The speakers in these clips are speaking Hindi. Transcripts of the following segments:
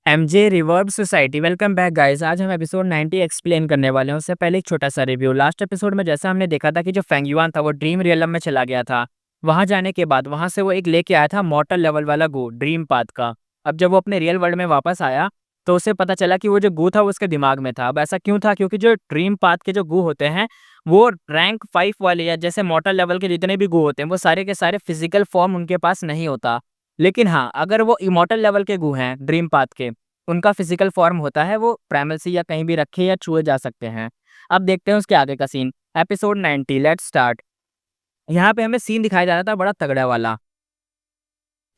MJ reverb society welcome back guys. आज हम एपिसोड 90 एक्सप्लेन करने वाले हैं। उससे पहले एक छोटा सा रिव्यू। लास्ट एपिसोड में जैसा हमने देखा था कि जो फेंग युआन था वो ड्रीम रियलम में चला गया था। वहां जाने के बाद वहां से वो एक लेके आया था मॉर्टल लेवल वाला गू ड्रीम पाथ का। अब जब वो अपने रियल वर्ल्ड में वापस आया तो उसे पता चला कि वो जो गू था वो उसके दिमाग में था। अब ऐसा क्यों था? क्योंकि जो ड्रीम पाथ के जो गू होते हैं वो रैंक 5 वाले या जैसे मॉर्टल लेवल के जितने भी गू होते हैं वो सारे के सारे फिजिकल फॉर्म उनके पास नहीं होता। लेकिन हाँ, अगर वो इमॉर्टल लेवल के गू हैं ड्रीम पाथ के, उनका फिजिकल फॉर्म होता है, वो प्राइमसी या कहीं भी रखे या छुए जा सकते हैं। अब देखते हैं उसके आगे का सीन। Episode 90 let's start. यहाँ पे हमें सीन दिखाया जा रहा था बड़ा तगड़ा वाला,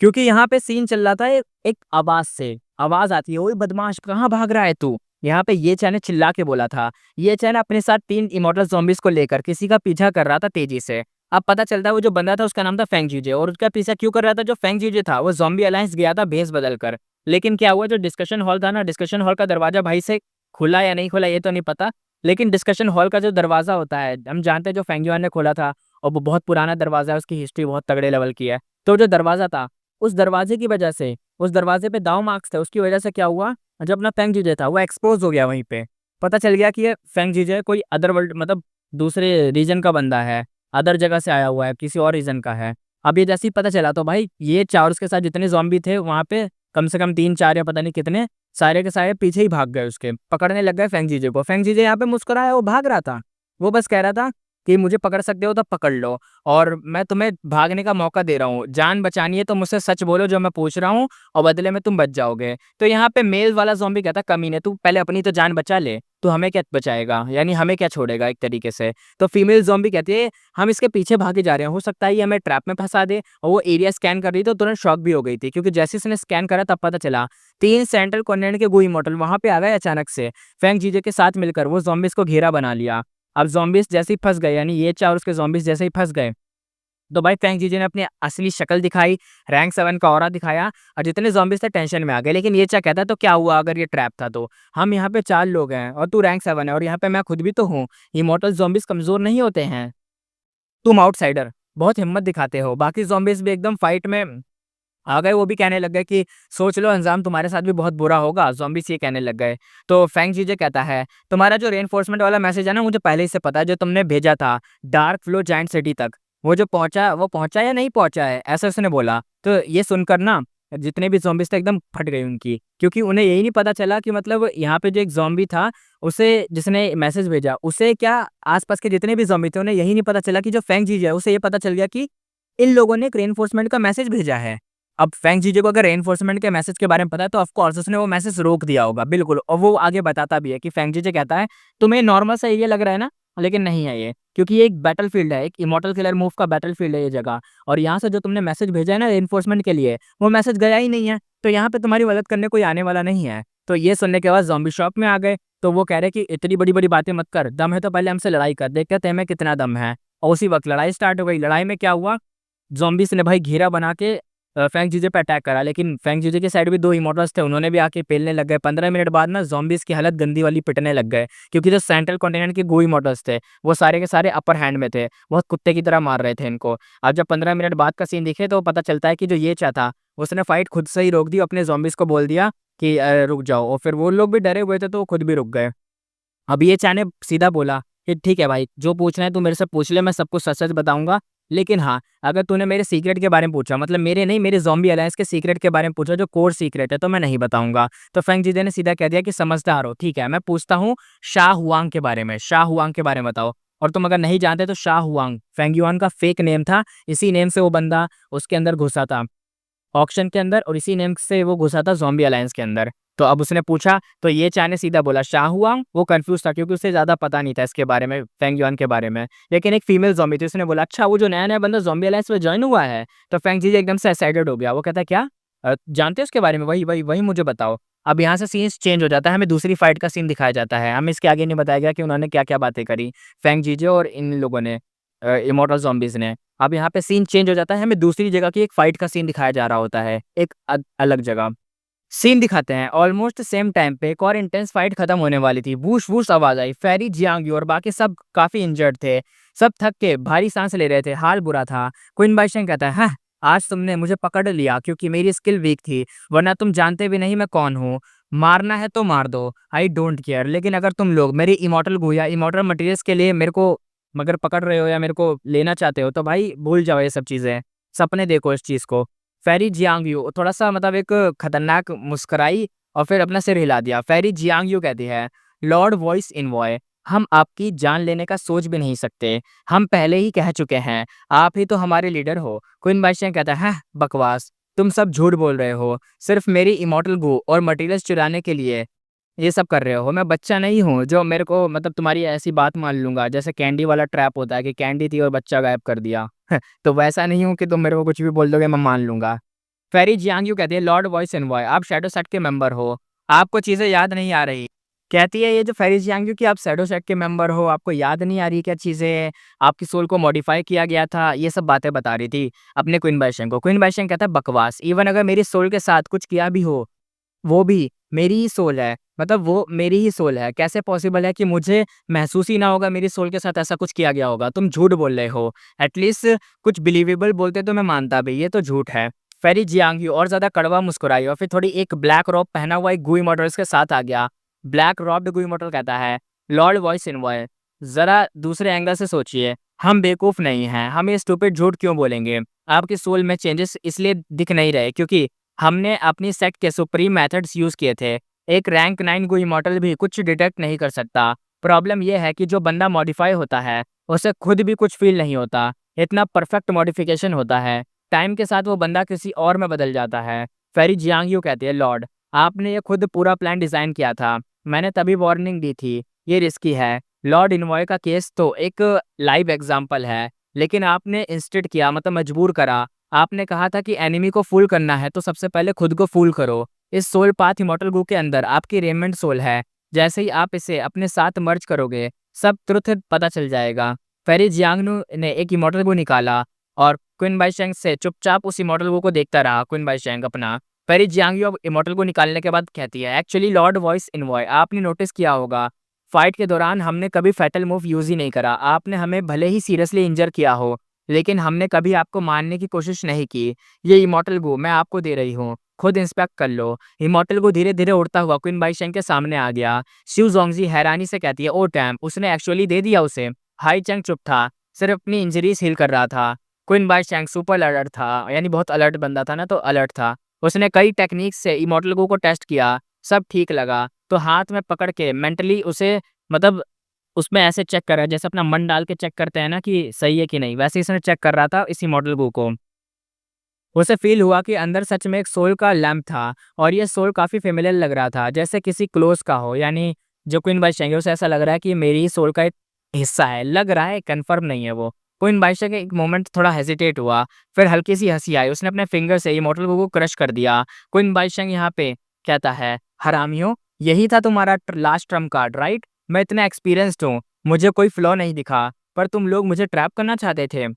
क्योंकि यहाँ पे सीन चल रहा था एक आवाज से। आवाज आती है, ओए बदमाश कहाँ भाग रहा है तू। यहाँ पे ये चैन ने चिल्ला के बोला था। ये चैन अपने साथ 3 इमॉर्टल ज़ॉम्बीज को लेकर किसी का पीछा कर रहा था तेजी से। अब पता चलता है वो जो बंदा था उसका नाम था फेंग जीजे, और उसका पीछा क्यों कर रहा था? जो फेंग जीजे था वो ज़ॉम्बी अलायंस गया था भेस बदल कर। लेकिन क्या हुआ, जो डिस्कशन हॉल था ना, डिस्कशन हॉल का दरवाजा भाई से खुला या नहीं खुला ये तो नहीं पता, लेकिन डिस्कशन हॉल का जो दरवाजा होता है हम जानते हैं जो फेंग युआन ने खोला था, और वो बहुत पुराना दरवाजा है, उसकी हिस्ट्री बहुत तगड़े लेवल की है। तो जो दरवाजा था, उस दरवाजे की वजह से, उस दरवाजे पे दाव मार्क्स थे, उसकी वजह से क्या हुआ, जो अपना फेंग जीजे था वो एक्सपोज हो गया वहीं पे। पता चल गया कि ये फेंग जीजे कोई अदर वर्ल्ड मतलब दूसरे रीजन का बंदा है, अदर जगह से आया हुआ है, किसी और रीजन का है। अब ये जैसे ही पता चला तो भाई ये चार उसके साथ जितने जॉम्बी थे वहां पे, कम से कम 3 4 या पता नहीं कितने, सारे के सारे पीछे ही भाग गए, उसके पकड़ने लग गए फेंग जीजे को। फेंग जीजे यहाँ पे मुस्कुराया, वो भाग रहा था, वो बस कह रहा था कि मुझे पकड़ सकते हो तो पकड़ लो, और मैं तुम्हें भागने का मौका दे रहा हूँ। जान बचानी है तो मुझसे सच बोलो जो मैं पूछ रहा हूँ, और बदले में तुम बच जाओगे। तो यहाँ पे मेल वाला ज़ॉम्बी कहता कमीने, तू पहले अपनी तो जान बचा ले, तू हमें क्या बचाएगा, यानी हमें क्या छोड़ेगा एक तरीके से। तो फीमेल ज़ॉम्बी कहती है हम इसके पीछे भागे जा रहे हैं, हो सकता है ये हमें ट्रैप में फंसा दे। और वो एरिया स्कैन कर रही थी तो तुरंत शॉक भी हो गई थी, क्योंकि जैसे इसने स्कैन करा तब पता चला 3 सेंट्रल कॉन्टिनेंट के गोई मॉडल वहां पे आ गए अचानक से। फेंग जीजे के साथ मिलकर वो ज़ॉम्बीज को घेरा बना लिया। अब ज़ॉम्बीज जैसे ही फंस गए, यानी ये चार उसके ज़ॉम्बीज जैसे ही फंस गए, तो भाई फेंग जीजे ने अपनी असली शक्ल दिखाई, रैंक 7 का ऑरा दिखाया, और जितने ज़ॉम्बीज थे टेंशन में आ गए। लेकिन ये क्या कहता है, तो क्या हुआ अगर ये ट्रैप था? तो हम यहाँ पे 4 लोग हैं और तू रैंक 7 है, और यहाँ पे मैं खुद भी तो हूँ। इमॉर्टल ज़ॉम्बीज कमजोर नहीं होते हैं, तुम आउटसाइडर बहुत हिम्मत दिखाते हो। बाकी ज़ॉम्बीज भी एकदम फाइट में आ गए, वो भी कहने लग गए कि सोच लो अंजाम तुम्हारे साथ भी बहुत बुरा होगा। ज़ॉम्बीज़ ये कहने लग गए। तो फेंग जीजे कहता है तुम्हारा जो रेनफोर्समेंट वाला मैसेज है ना, मुझे पहले ही से पता है, जो तुमने भेजा था डार्क फ्लो जायंट सिटी तक, वो जो पहुंचा वो पहुंचा या नहीं पहुंचा है, ऐसा उसने बोला। तो ये सुनकर ना जितने भी ज़ॉम्बीज़ थे एकदम फट गई उनकी, क्योंकि उन्हें यही नहीं पता चला कि मतलब यहाँ पे जो एक ज़ॉम्बी था, उसे जिसने मैसेज भेजा उसे क्या, आसपास के जितने भी ज़ॉम्बी थे उन्हें यही नहीं पता चला कि जो फेंग जीजे है उसे ये पता चल गया कि इन लोगों ने एक रेनफोर्समेंट का मैसेज भेजा है। अब फेंग जीजे को अगर रेनफोर्समेंट के मैसेज के बारे में पता है तो ऑफ कोर्स उसने वो मैसेज रोक दिया होगा, बिल्कुल। और वो आगे बताता भी है कि फेंग जीजे कहता है तुम्हें नॉर्मल सा एरिया लग रहा है ना, लेकिन नहीं है ये, क्योंकि ये एक बैटलफील्ड है, एक इमॉर्टल किलर मूव का बैटलफील्ड है ये जगह। और यहाँ से जो तुमने मैसेज भेजा है ना रेनफोर्समेंट के लिए, वो मैसेज गया ही नहीं है, तो यहाँ पे तुम्हारी मदद करने कोई आने वाला नहीं है। तो ये सुनने के बाद ज़ॉम्बी शॉक में आ गए। तो वो कह रहे कि इतनी बड़ी बड़ी बातें मत कर, दम है तो पहले हमसे लड़ाई कर, देखते हैं हमें कितना दम है। और उसी वक्त लड़ाई स्टार्ट हो गई। लड़ाई में क्या हुआ, ज़ॉम्बीज़ ने भाई घेरा बना के फेंग जीजे पे अटैक करा, लेकिन फेंग जीजे की साइड भी 2 इमॉर्टल्स थे, उन्होंने भी आके पेलने लग गए। 15 मिनट बाद ना ज़ॉम्बीज़ की हालत गंदी वाली पिटने लग गए, क्योंकि जो सेंट्रल कॉन्टिनेंट के गो इमॉर्टल्स थे वो सारे के सारे अपर हैंड में थे, बहुत कुत्ते की तरह मार रहे थे इनको। अब जब 15 मिनट बाद का सीन दिखे तो पता चलता है कि जो ये चा था उसने फाइट खुद से ही रोक दी, अपने ज़ॉम्बीज़ को बोल दिया कि रुक जाओ, और फिर वो लोग भी डरे हुए थे तो वो खुद भी रुक गए। अब ये चा ने सीधा बोला कि ठीक है भाई, जो पूछना है तू मेरे से पूछ ले, मैं सब कुछ सच-सच बताऊँगा। लेकिन हाँ, अगर तूने मेरे सीक्रेट के बारे में पूछा, मतलब मेरे नहीं, मेरे ज़ॉम्बी अलायंस के सीक्रेट के बारे में पूछा, जो कोर सीक्रेट है, तो मैं नहीं बताऊँगा। तो फेंग जीजे ने सीधा कह दिया कि समझदार हो, ठीक है, मैं पूछता हूँ शाह हुआंग के बारे में। शाह हुआंग के बारे में बताओ। और तुम अगर नहीं जानते तो शाह हुआंग फेंग युआन का फेक नेम था। इसी नेम से वो बंदा उसके अंदर घुसा था, ऑक्शन के अंदर, और इसी नेम से वो घुसा था ज़ॉम्बी अलायंस के अंदर। तो अब उसने पूछा तो ये चा ने सीधा बोला शाह हुआंग। वो कंफ्यूज था क्योंकि उसे ज़्यादा पता नहीं था इसके बारे में, फेंग युआन के बारे में। लेकिन एक फीमेल ज़ॉम्बी थी, उसने बोला अच्छा वो जो नया-नया बंदा ज़ॉम्बी अलायंस में जॉइन हुआ है। तो फेंग जीजे एकदम से एक्साइटेड हो गया। वो कहता है क्या? जानते हो उसके बारे में? वही वही वही मुझे बताओ। अब यहाँ से सीन्स चेंज हो जाता है, हमें दूसरी फाइट का सीन दिखाया जाता है। हमें इसके आगे नहीं बताया गया कि उन्होंने क्या-क्या बातें करी, फेंग जीजे और इन लोगों ने, इमॉर्टल ज़ॉम्बीज़ ने। अब यहाँ पे सीन चेंज हो जाता है, हमें दूसरी जगह की एक फाइट का सीन दिखाया जा रहा होता है, एक अलग जगह। सीन दिखाते हैं ऑलमोस्ट सेम टाइम पे एक और इंटेंस फाइट खत्म होने वाली थी। वूश वूश आवाज आई। फेरी, जियांग और बाकी सब काफी इंजर्ड थे, सब थक के भारी सांस ले रहे थे, हाल बुरा था। क्विन बाइशन कहता है हाँ, आज तुमने मुझे पकड़ लिया क्योंकि मेरी स्किल वीक थी, वरना तुम जानते भी नहीं मैं कौन हूँ। मारना है तो मार दो, आई डोंट केयर। लेकिन अगर तुम लोग मेरी इमॉर्टल गू या इमॉर्टल मटेरियल्स के लिए मेरे को मगर पकड़ रहे हो या मेरे को लेना चाहते हो तो भाई भूल जाओ ये सब चीज़ें। सपने देखो इस चीज़ को। फेरी जियांग थोड़ा-सा मतलब एक खतरनाक मुस्कुराई और फिर अपना सिर हिला दिया। फेरी जियांग कहती है, लॉर्ड वॉइस इन वॉय, हम आपकी जान लेने का सोच भी नहीं सकते। हम पहले ही कह चुके हैं, आप ही तो हमारे लीडर हो। क्वीन बादशाह कहता है, "हैं, बकवास, तुम सब झूठ बोल रहे हो। सिर्फ मेरी इमॉर्टल गो और मटेरियल्स चुराने के लिए ये सब कर रहे हो। मैं बच्चा नहीं हूँ जो मेरे को मतलब तुम्हारी ऐसी बात मान लूँगा। जैसे कैंडी वाला ट्रैप होता है कि कैंडी थी और बच्चा गायब कर दिया। तो वैसा नहीं हूँ कि तुम मेरे को कुछ भी बोल दोगे मैं मान लूँगा। फेरी जियांग कहती है, लॉर्ड वॉइस एनवॉय, आप शैडो सेट के मेंबर हो। आपको चीज़ें याद नहीं आ रही। कहती है ये जो फेरी जियांग कि आप शैडो सेट के मेंबर हो, आपको याद नहीं आ रही क्या चीज़ें? आपकी सोल को मॉडिफाई किया गया था। ये सब बातें बता रही थी अपने क्वीन बादशाह को। क्वीन बादशाह कहता है, बकवास, इवन अगर मेरी सोल के साथ कुछ किया भी हो, वो भी मेरी ही सोल है। मतलब वो मेरी ही सोल है। कैसे पॉसिबल है कि मुझे महसूस ही ना होगा मेरी सोल के साथ ऐसा कुछ किया गया होगा? तुम झूठ बोल रहे हो। एटलीस्ट कुछ बिलीवेबल बोलते तो मैं मानता भी, ये तो झूठ है। फेरी जियांग और ज़्यादा कड़वा मुस्कुराई और फिर थोड़ी एक ब्लैक रॉब पहना हुआ एक गुई मॉडल उसके साथ आ गया। ब्लैक रॉब्ड गुई मॉडल कहता है, लॉर्ड वॉइस इनवॉय, ज़रा दूसरे एंगल से सोचिए। हम बेवकूफ़ नहीं हैं। हम ये स्टूपिड झूठ क्यों बोलेंगे? आपकी सोल में चेंजेस इसलिए दिख नहीं रहे क्योंकि हमने अपनी सेक्ट के सुप्रीम मेथड्स यूज़ किए थे। एक रैंक 9 कोई इमॉर्टल भी कुछ डिटेक्ट नहीं कर सकता। प्रॉब्लम ये है कि जो बंदा मॉडिफाई होता है, उसे खुद भी कुछ फ़ील नहीं होता। इतना परफेक्ट मॉडिफिकेशन होता है, टाइम के साथ वो बंदा किसी और में बदल जाता है। फेरी जियांग कहती है, लॉर्ड, आपने ये खुद पूरा प्लान डिज़ाइन किया था। मैंने तभी वार्निंग दी थी, ये रिस्की है। लॉर्ड इनवॉय का केस तो एक लाइव एग्ज़ाम्पल है, लेकिन आपने इंस्टेड किया, मतलब मजबूर करा। आपने कहा था कि एनिमी को फूल करना है तो सबसे पहले खुद को फूल करो। इस सोल पाथ इमॉर्टल गू के अंदर आपकी रेमेंट सोल है। जैसे ही आप इसे अपने साथ मर्ज करोगे, सब ट्रुथ पता चल जाएगा। फेरी जियांगनू ने एक इमॉर्टल गू निकाला और क्वीन बाईशेंग से चुपचाप उस इमॉर्टल गू को देखता रहा। क्वीन बाईशेंग अपना फेरी जियांग इमॉर्टल गू निकालने के बाद कहती है, एक्चुअली लॉर्ड वॉइस इनवॉय, आपने नोटिस किया होगा फाइट के दौरान हमने कभी फैटल मूव यूज़ ही नहीं करा। आपने हमें भले ही सीरियसली इंजर किया हो, लेकिन हमने कभी आपको मारने की कोशिश नहीं की। ये इमॉर्टल गो मैं आपको दे रही हूँ, खुद इंस्पेक्ट कर लो। इमॉर्टल गो धीरे-धीरे उड़ता हुआ क्वीन बाईशेंग के सामने आ गया। शिव ज़ोंगजी हैरानी से कहती है, ओह डैम! उसने एक्चुअली दे दिया उसे। हाई चंग चुप था, सिर्फ अपनी इंजरीज़ हील कर रहा था। क्वीन बाईशेंग सुपर अलर्ट था, यानी बहुत अलर्ट बंदा था ना, तो अलर्ट था। उसने कई टेक्निक्स से इमॉर्टल गो को टेस्ट किया, सब ठीक लगा, तो हाथ में पकड़ के मेंटली उसे मतलब उसमें ऐसे चेक कर रहा है जैसे अपना मन डाल के चेक करते हैं ना कि सही है कि नहीं, वैसे ही इसने चेक कर रहा था इसी मॉडल गो को। उसे फ़ील हुआ कि अंदर सच में एक सोल का लैंप था और ये सोल काफ़ी फ़ैमिलियर लग रहा था, जैसे किसी क्लोज़ का हो। यानी जो क्वीन बादशाह है उसे ऐसा लग रहा है कि ये मेरी ही सोल का एक हिस्सा है, लग रहा है, कन्फर्म नहीं है वो। क्वीन बादशाह के एक मोमेंट थोड़ा हेजिटेट हुआ, फिर हल्की-सी हँसी आई, उसने अपने फिंगर से इमॉर्टल गो को क्रश कर दिया। क्वीन बादशाह यहाँ पे कहता है, हरामियों, यही था तुम्हारा लास्ट ट्रम्प कार्ड, राइट? मैं इतना एक्सपीरियंस्ड हूँ, मुझे कोई फ्लॉ नहीं दिखा, पर तुम लोग मुझे ट्रैप करना चाहते थे।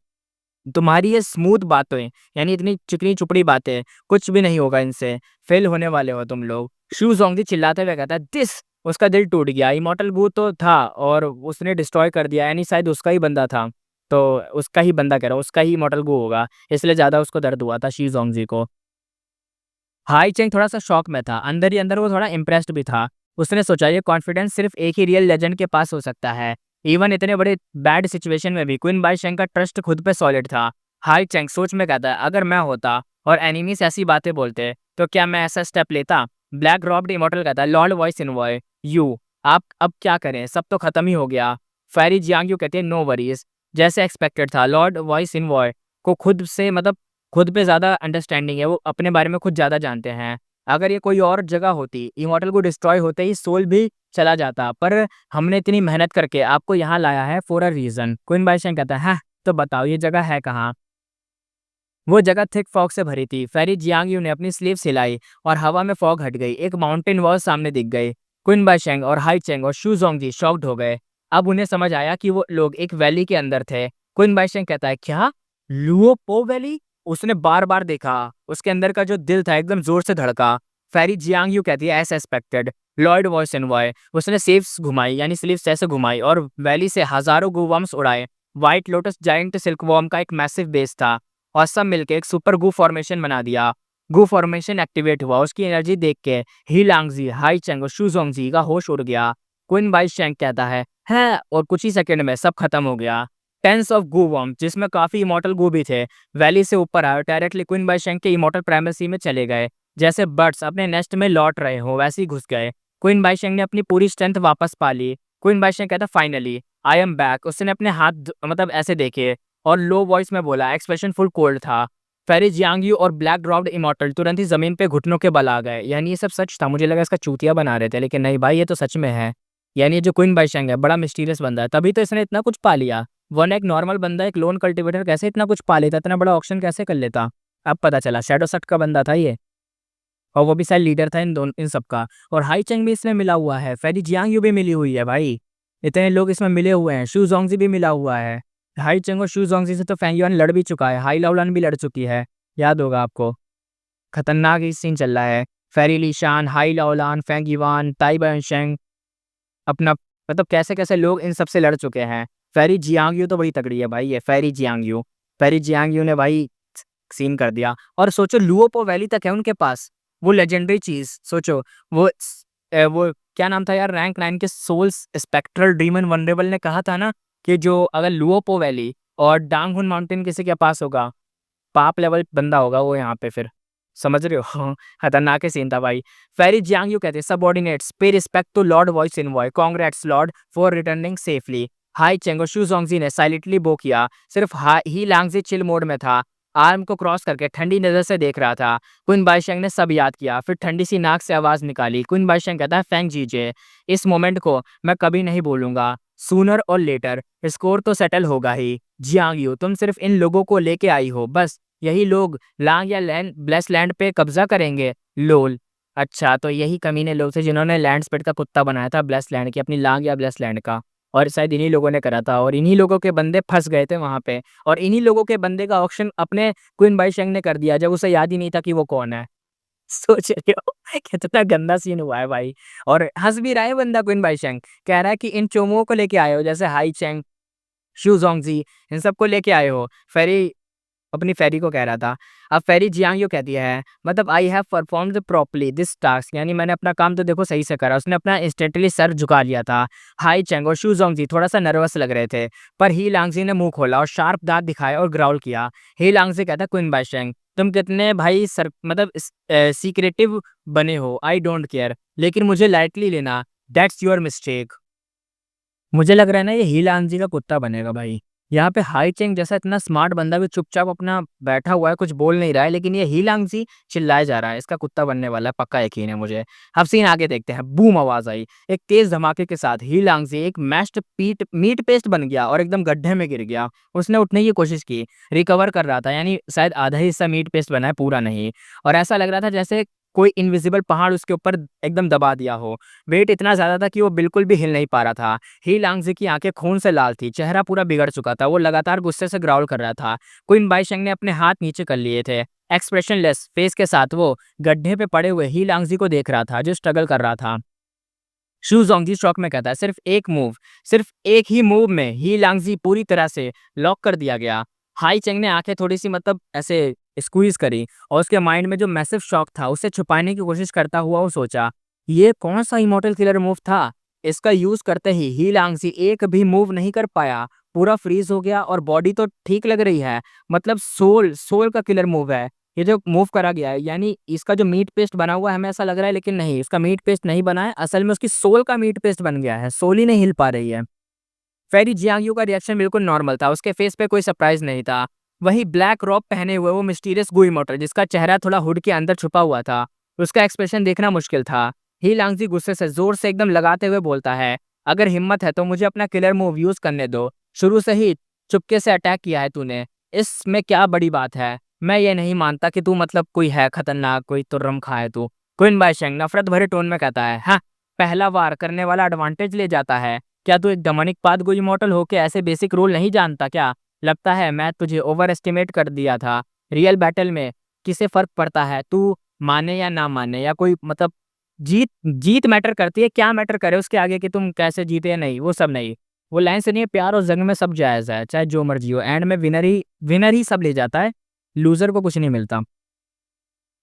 तुम्हारी ये स्मूथ बातें, यानी इतनी चिकनी-चुपड़ी बातें, कुछ भी नहीं होगा इनसे, फेल होने वाले हो तुम लोग। शू ज़ोंगजी चिल्लाते हुए कहता है, दिस! उसका दिल टूट गया। इमॉर्टल गू तो था और उसने डिस्ट्रॉय कर दिया, यानी शायद उसका ही बंदा था। तो उसका ही बंदा कह रहा हूँ, उसका ही इमॉर्टल गू होगा, इसलिए ज़्यादा उसको दर्द हुआ था शी ज़ोंगजी को। हाई चेंग थोड़ा-सा शॉक में था, अंदर ही अंदर वो थोड़ा इम्प्रेस्ड भी था। उसने सोचा ये कॉन्फिडेंस सिर्फ एक ही रियल लेजेंड के पास हो सकता है। इवन इतने बड़े बैड सिचुएशन में भी क्वीन बाईशेंग का ट्रस्ट खुद पे सॉलिड था। हाई चेंग सोच में कहता है, अगर मैं होता और एनिमीज़ ऐसी बातें बोलते, तो क्या मैं ऐसा स्टेप लेता? ब्लैक रॉब्ड इमॉर्टल कहता है, लॉर्ड वॉइस इनवॉय, यू, आप अब क्या करें? सब तो खत्म ही हो गया। फेरी जियांग कहते हैं, नो वरीज़, जैसे एक्सपेक्टेड था। लॉर्ड वॉइस इनवॉय को खुद से मतलब खुद पे ज़्यादा अंडरस्टैंडिंग है, वो अपने बारे में खुद ज़्यादा जानते हैं। अगर ये कोई और जगह होती, इमॉर्टल को डिस्ट्रॉय होते ही सोल भी चला जाता, पर हमने इतनी मेहनत करके आपको यहाँ लाया है फॉर अ रीज़न। क्वीन बादशाह कहता है, हाँ, तो बताओ ये जगह है कहाँ? वो जगह थिक फॉग से भरी थी। फेरी जियांग ने अपनी स्लीव्स हिलाई और हवा में फॉग हट गई। एक माउंटेन वॉल सामने दिख गई। क्वीन बाईशेंग और हाई चेंग और शू ज़ोंगजी शॉक्ड हो गए। अब उन्हें समझ आया कि वो लोग एक वैली के अंदर थे। क्वीन बाईशेंग कहता है, क्या? लुओ पो वैली? उसने बार-बार देखा। उसके अंदर का जो दिल था एकदम ज़ोर से धड़का। फेरी जियांग कहती है, as expected, Lord voice envoy. उसने स्लीव्स घुमाई, यानी स्लीव्स ऐसे घुमाई और वैली से हज़ारों गूवर्म्स उड़ाए। व्हाइट लोटस जायंट सिल्कवॉर्म का एक मैसिव बेस था। और सब मिलके एक सुपर गू फॉर्मेशन बना दिया। गू फॉर्मेशन एक्टिवेट हुआ। उसकी एनर्जी देख के ही लांगजी, हाई चैंग और शू जोंगजी का होश उड़ गया। क्विन बाई शेंग कहता है और कुछ ही सेकंड में सब खत्म हो गया। टेंस ऑफ गू वॉर्म, जिसमें काफी इमॉर्टल गू भी थे, वैली से ऊपर आए और डायरेक्टली क्विन बाई शेंग के इमॉर्टल प्राइमेसी में चले गए। जैसे बर्ड्स अपने नेस्ट में लौट रहे हो वैसे ही घुस गए। क्विन बाई शेंग ने अपनी पूरी स्ट्रेंथ वापस पा ली। क्विन बाई शेंग कहता फाइनली आई एम बैक। उसने अपने हाथ मतलब ऐसे देखे और लो वॉइस में बोला, एक्सप्रेशन फुल कोल्ड था। फेरी जियांगयू और ब्लैक ड्रॉप्ड इमॉर्टल तुरंत ही जमीन पे घुटनों के बल आ गए। यानी ये सब सच था। मुझे लगा इसका चूतिया बना रहे थे, लेकिन नहीं भाई, ये तो सच में है। यानी ये जो क्वीन बाईशेंग है बड़ा मिस्टीरियस बंदा है, तभी तो इसने इतना कुछ पा लिया। वरना एक नॉर्मल बंदा, एक लोन कल्टिवेटर कैसे इतना कुछ पा लेता, इतना बड़ा ऑक्शन कैसे कर लेता। अब पता चला शैडो सट का बंदा था ये, और वो भी शायद लीडर था इन सब का। और हाई चेंग भी इसमें मिला हुआ है, फेरी जियांगयू भी मिली हुई है भाई। इतने लोग इसमें मिले हुए हैं। शू जोंगजी भी मिला हुआ है। हाई चेंग और शू जोंगजी से तो फेंग युआन लड़ भी चुका है, हाई लाओलान भी लड़ चुकी है, याद होगा आपको। खतरनाक ही सीन चल रहा है। फेरी लीशान, हाई लाओलान, फेंग युआन, ताई बैनशेंग, अपना मतलब कैसे कैसे लोग इन सबसे लड़ चुके हैं। फेरी जियांगयू तो बड़ी तगड़ी है भाई, ये फेरी जियांगयू। फेरी जियांगयू ने भाई सीन कर दिया। और सोचो लुओपो वैली तक है उनके पास, वो लेजेंडरी चीज सोचो। वो क्या नाम था यार, रैंक 9 के सोल्स स्पेक्ट्रल ड्रीमन वनरेबल ने कहा था ना कि जो अगर लुओपो वैली और डांगहुन माउंटेन किसी के पास होगा, पाप लेवल बंदा होगा वो यहाँ पे, फिर समझ रहे हो। खतरनाक ही सीन था भाई। फेरी जियांगयू कहते subordinates pay respect to lord voice in way, congrats lord for returning safely. Hai Cheng और शू जोंगजी ने साइलेंटली बो किया। सिर्फ ही लांगजी चिल मोड में था, आर्म को क्रॉस करके ठंडी नजर से देख रहा था। क्विन बाईशेंग ने सब याद किया, फिर ठंडी सी नाक से आवाज निकाली। क्विन बाईशेंग कहता है फेंग जीजे, इस मोमेंट को मैं कभी नहीं भूलूंगा। सूनर और लेटर स्कोर तो सेटल होगा ही। जियांगयू तुम सिर्फ इन लोगों को लेके आई हो, बस यही लोग लांग या लैंड ब्लेस लैंड पे कब्जा करेंगे। लोल, अच्छा तो यही कमीने लोग थे जिन्होंने लैंड स्पिरिट का कुत्ता बनाया था ब्लेस लैंड की, अपनी लांग या ब्लेस लैंड का। और शायद इन्हीं लोगों ने करा था, और इन्हीं लोगों के बंदे फंस गए थे वहां पे। और इन्हीं लोगों के बंदे का ऑक्शन अपने क्विन बाईशेंग ने कर दिया, जब उसे याद ही नहीं था कि वो कौन है। सोच रहे हो कितना गंदा सीन हुआ है भाई। और हंस भी रहा है बंदा क्विन बाईशेंग, कह रहा है कि इन चोमुओं को लेके आए हो, जैसे हाई चेंग, शू जोंगजी, इन सबको लेके आए हो। फेरी अपनी फेरी को कह रहा था। अब फेरी जियांगयू कहती है मतलब I have performed properly this task, यानी मैंने अपना काम तो देखो सही से करा। उसने अपना इंस्टेंटली सर झुका लिया था। हाई चेंग और शू जोंगजी थोड़ा सा नर्वस लग रहे थे, पर ही लांगजी ने मुंह खोला और शार्प दांत दिखाए और ग्राउल किया। ही लांगजी कहता क्विन बाईशेंग तुम कितने भाई सर मतलब सीक्रेटिव बने हो, आई डोंट केयर, लेकिन मुझे लाइटली लेना, दैट्स योर मिस्टेक। मुझे लग रहा है ना ये ही लांगजी का कुत्ता बनेगा भाई। यहाँ पे हाई चेंग जैसा इतना स्मार्ट बंदा भी चुपचाप अपना बैठा हुआ है, कुछ बोल नहीं रहा है, लेकिन ये ही लांगजी चिल्लाया जा रहा है। इसका कुत्ता बनने वाला है, पक्का यकीन है मुझे। अब सीन आगे देखते हैं। बूम आवाज आई। एक तेज धमाके के साथ ही लांगजी एक मैश्ड मीट पेस्ट बन गया और एकदम गड्ढे में गिर गया। उसने उठने की कोशिश की, रिकवर कर रहा था, यानी शायद आधा ही हिस्सा मीट पेस्ट बना है, पूरा नहीं। और ऐसा लग रहा था जैसे कोई इनविजिबल पहाड़ उसके ऊपर एकदम दबा दिया हो। वेट इतना ज्यादा था कि वो बिल्कुल भी हिल नहीं पा रहा था। ही लांगजी की आंखें खून से लाल थी, चेहरा पूरा बिगड़ चुका था, वो लगातार गुस्से से ग्राउल कर रहा था। क्वीन बाईशेंग ने अपने हाथ नीचे कर लिए थे। एक्सप्रेशनलेस फेस के साथ वो गड्ढे पे पड़े हुए ही लांगजी को देख रहा था, जो स्ट्रगल कर रहा था। शू जोंगजी शॉक में कहता है सिर्फ एक ही मूव में ही लांगजी पूरी तरह से लॉक कर दिया गया। हाई चेंग ने आंखें थोड़ी सी मतलब ऐसे स्क्वीज करी, और उसके माइंड में जो मैसिव शॉक था उसे छुपाने की कोशिश करता हुआ वो सोचा, ये कौन सा इमॉर्टल किलर मूव था। इसका यूज करते ही लांगजी एक भी मूव नहीं कर पाया, पूरा फ्रीज हो गया। और बॉडी तो ठीक लग रही है, मतलब सोल सोल का किलर मूव है ये जो मूव करा गया है। यानी इसका जो मीट पेस्ट बना हुआ है हमें ऐसा लग रहा है, लेकिन नहीं, इसका मीट पेस्ट नहीं बना है, असल में उसकी सोल का मीट पेस्ट बन गया है, सोल ही नहीं हिल पा रही है। फेरी जियांगयू का रिएक्शन बिल्कुल नॉर्मल था, उसके फेस पे कोई सरप्राइज नहीं था। वही ब्लैक रॉब पहने हुए वो मिस्टीरियस गू इमॉर्टल, जिसका चेहरा थोड़ा हुड के अंदर छुपा हुआ था, उसका एक्सप्रेशन देखना मुश्किल था। ही लांगजी गुस्से से जोर से एकदम लगाते हुए बोलता है, अगर हिम्मत है तो मुझे अपना किलर मूव यूज करने दो। शुरू से ही चुपके से अटैक किया है तूने, इसमें क्या बड़ी बात है। मैं ये नहीं मानता कि तू मतलब कोई है खतरनाक, कोई तुर्रम खा है तू। क्विन बाईशेंग नफरत भरे टोन में कहता है, हाँ, पहला वार करने वाला एडवांटेज ले जाता है। क्या तू एक डेमोनिक पाथ गो इमॉर्टल होके ऐसे बेसिक रूल नहीं जानता क्या? लगता है मैं तुझे ओवर एस्टिमेट कर दिया था। रियल बैटल में किसे फर्क पड़ता है तू माने या ना माने, या कोई मतलब जीत जीत मैटर करती है, क्या मैटर करे उसके आगे कि तुम कैसे जीते या नहीं, वो सब नहीं। वो लाइन से नहीं है, प्यार और जंग में सब जायज है, चाहे जो मर्जी हो, एंड में विनर ही सब ले जाता है। लूजर को कुछ नहीं मिलता।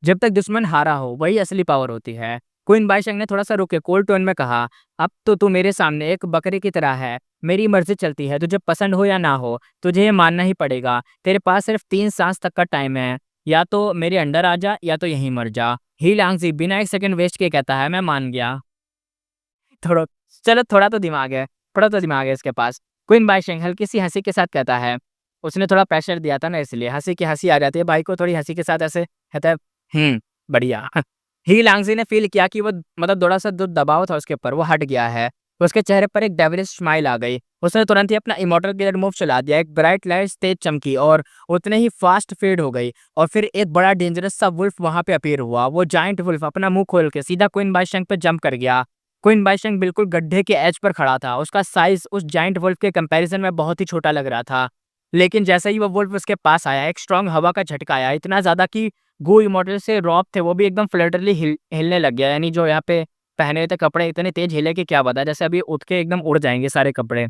जब तक दुश्मन हारा हो वही असली पावर होती है। क्वीन बाईशंग ने थोड़ा सा रुके कोल्ड टोन में कहा, अब तो तू मेरे सामने एक बकरे की तरह है। मेरी मर्जी चलती है, तुझे पसंद हो या ना हो तुझे ये मानना ही पड़ेगा। तेरे पास सिर्फ 3 सांस तक का टाइम है, या तो मेरे अंडर आ जा या तो यहीं मर जा। ही लांगजी बिना एक सेकंड वेस्ट किए कहता है, मैं मान गया। थोड़ा चलो, थोड़ा तो दिमाग है इसके पास। क्वीन बाईशेंग हल्की सी हंसी के साथ कहता है, उसने थोड़ा प्रेशर दिया था ना इसलिए हंसी की हंसी आ जाती है भाई को, थोड़ी हंसी के साथ ऐसे कहता है, बढ़िया। ही लांगजी ने फील किया कि वो मतलब थोड़ा सा जो दबाव था उसके ऊपर वो हट गया है। उसके चेहरे पर एक डेविलिश स्माइल आ गई। उसने तुरंत ही अपना इमोर्टल किलर मूव चला दिया। एक ब्राइट लाइट तेज चमकी और उतने ही फास्ट फेड हो गई, और फिर एक बड़ा डेंजरस सा वुल्फ वहां पे अपीयर हुआ। वो जाइंट वुल्फ अपना मुंह खोल के सीधा क्वीन बाईशेंग पे जंप कर गया। क्वीन बाईशेंग बिल्कुल गड्ढे के एज पर खड़ा था। उसका साइज उस जाइंट वुल्फ के कंपैरिजन में बहुत ही छोटा लग रहा था। लेकिन जैसे ही वो वुल्फ उसके पास आया, एक स्ट्रांग हवा का झटका आया, इतना ज्यादा कि गू इमोर्टल से रॉब थे वो भी एकदम फ्लटरली हिलने लग गया। यानी जो यहाँ पे पहने थे कपड़े इतने तेज हिले कि क्या बता, जैसे अभी उठ के एकदम उड़ जाएंगे सारे कपड़े।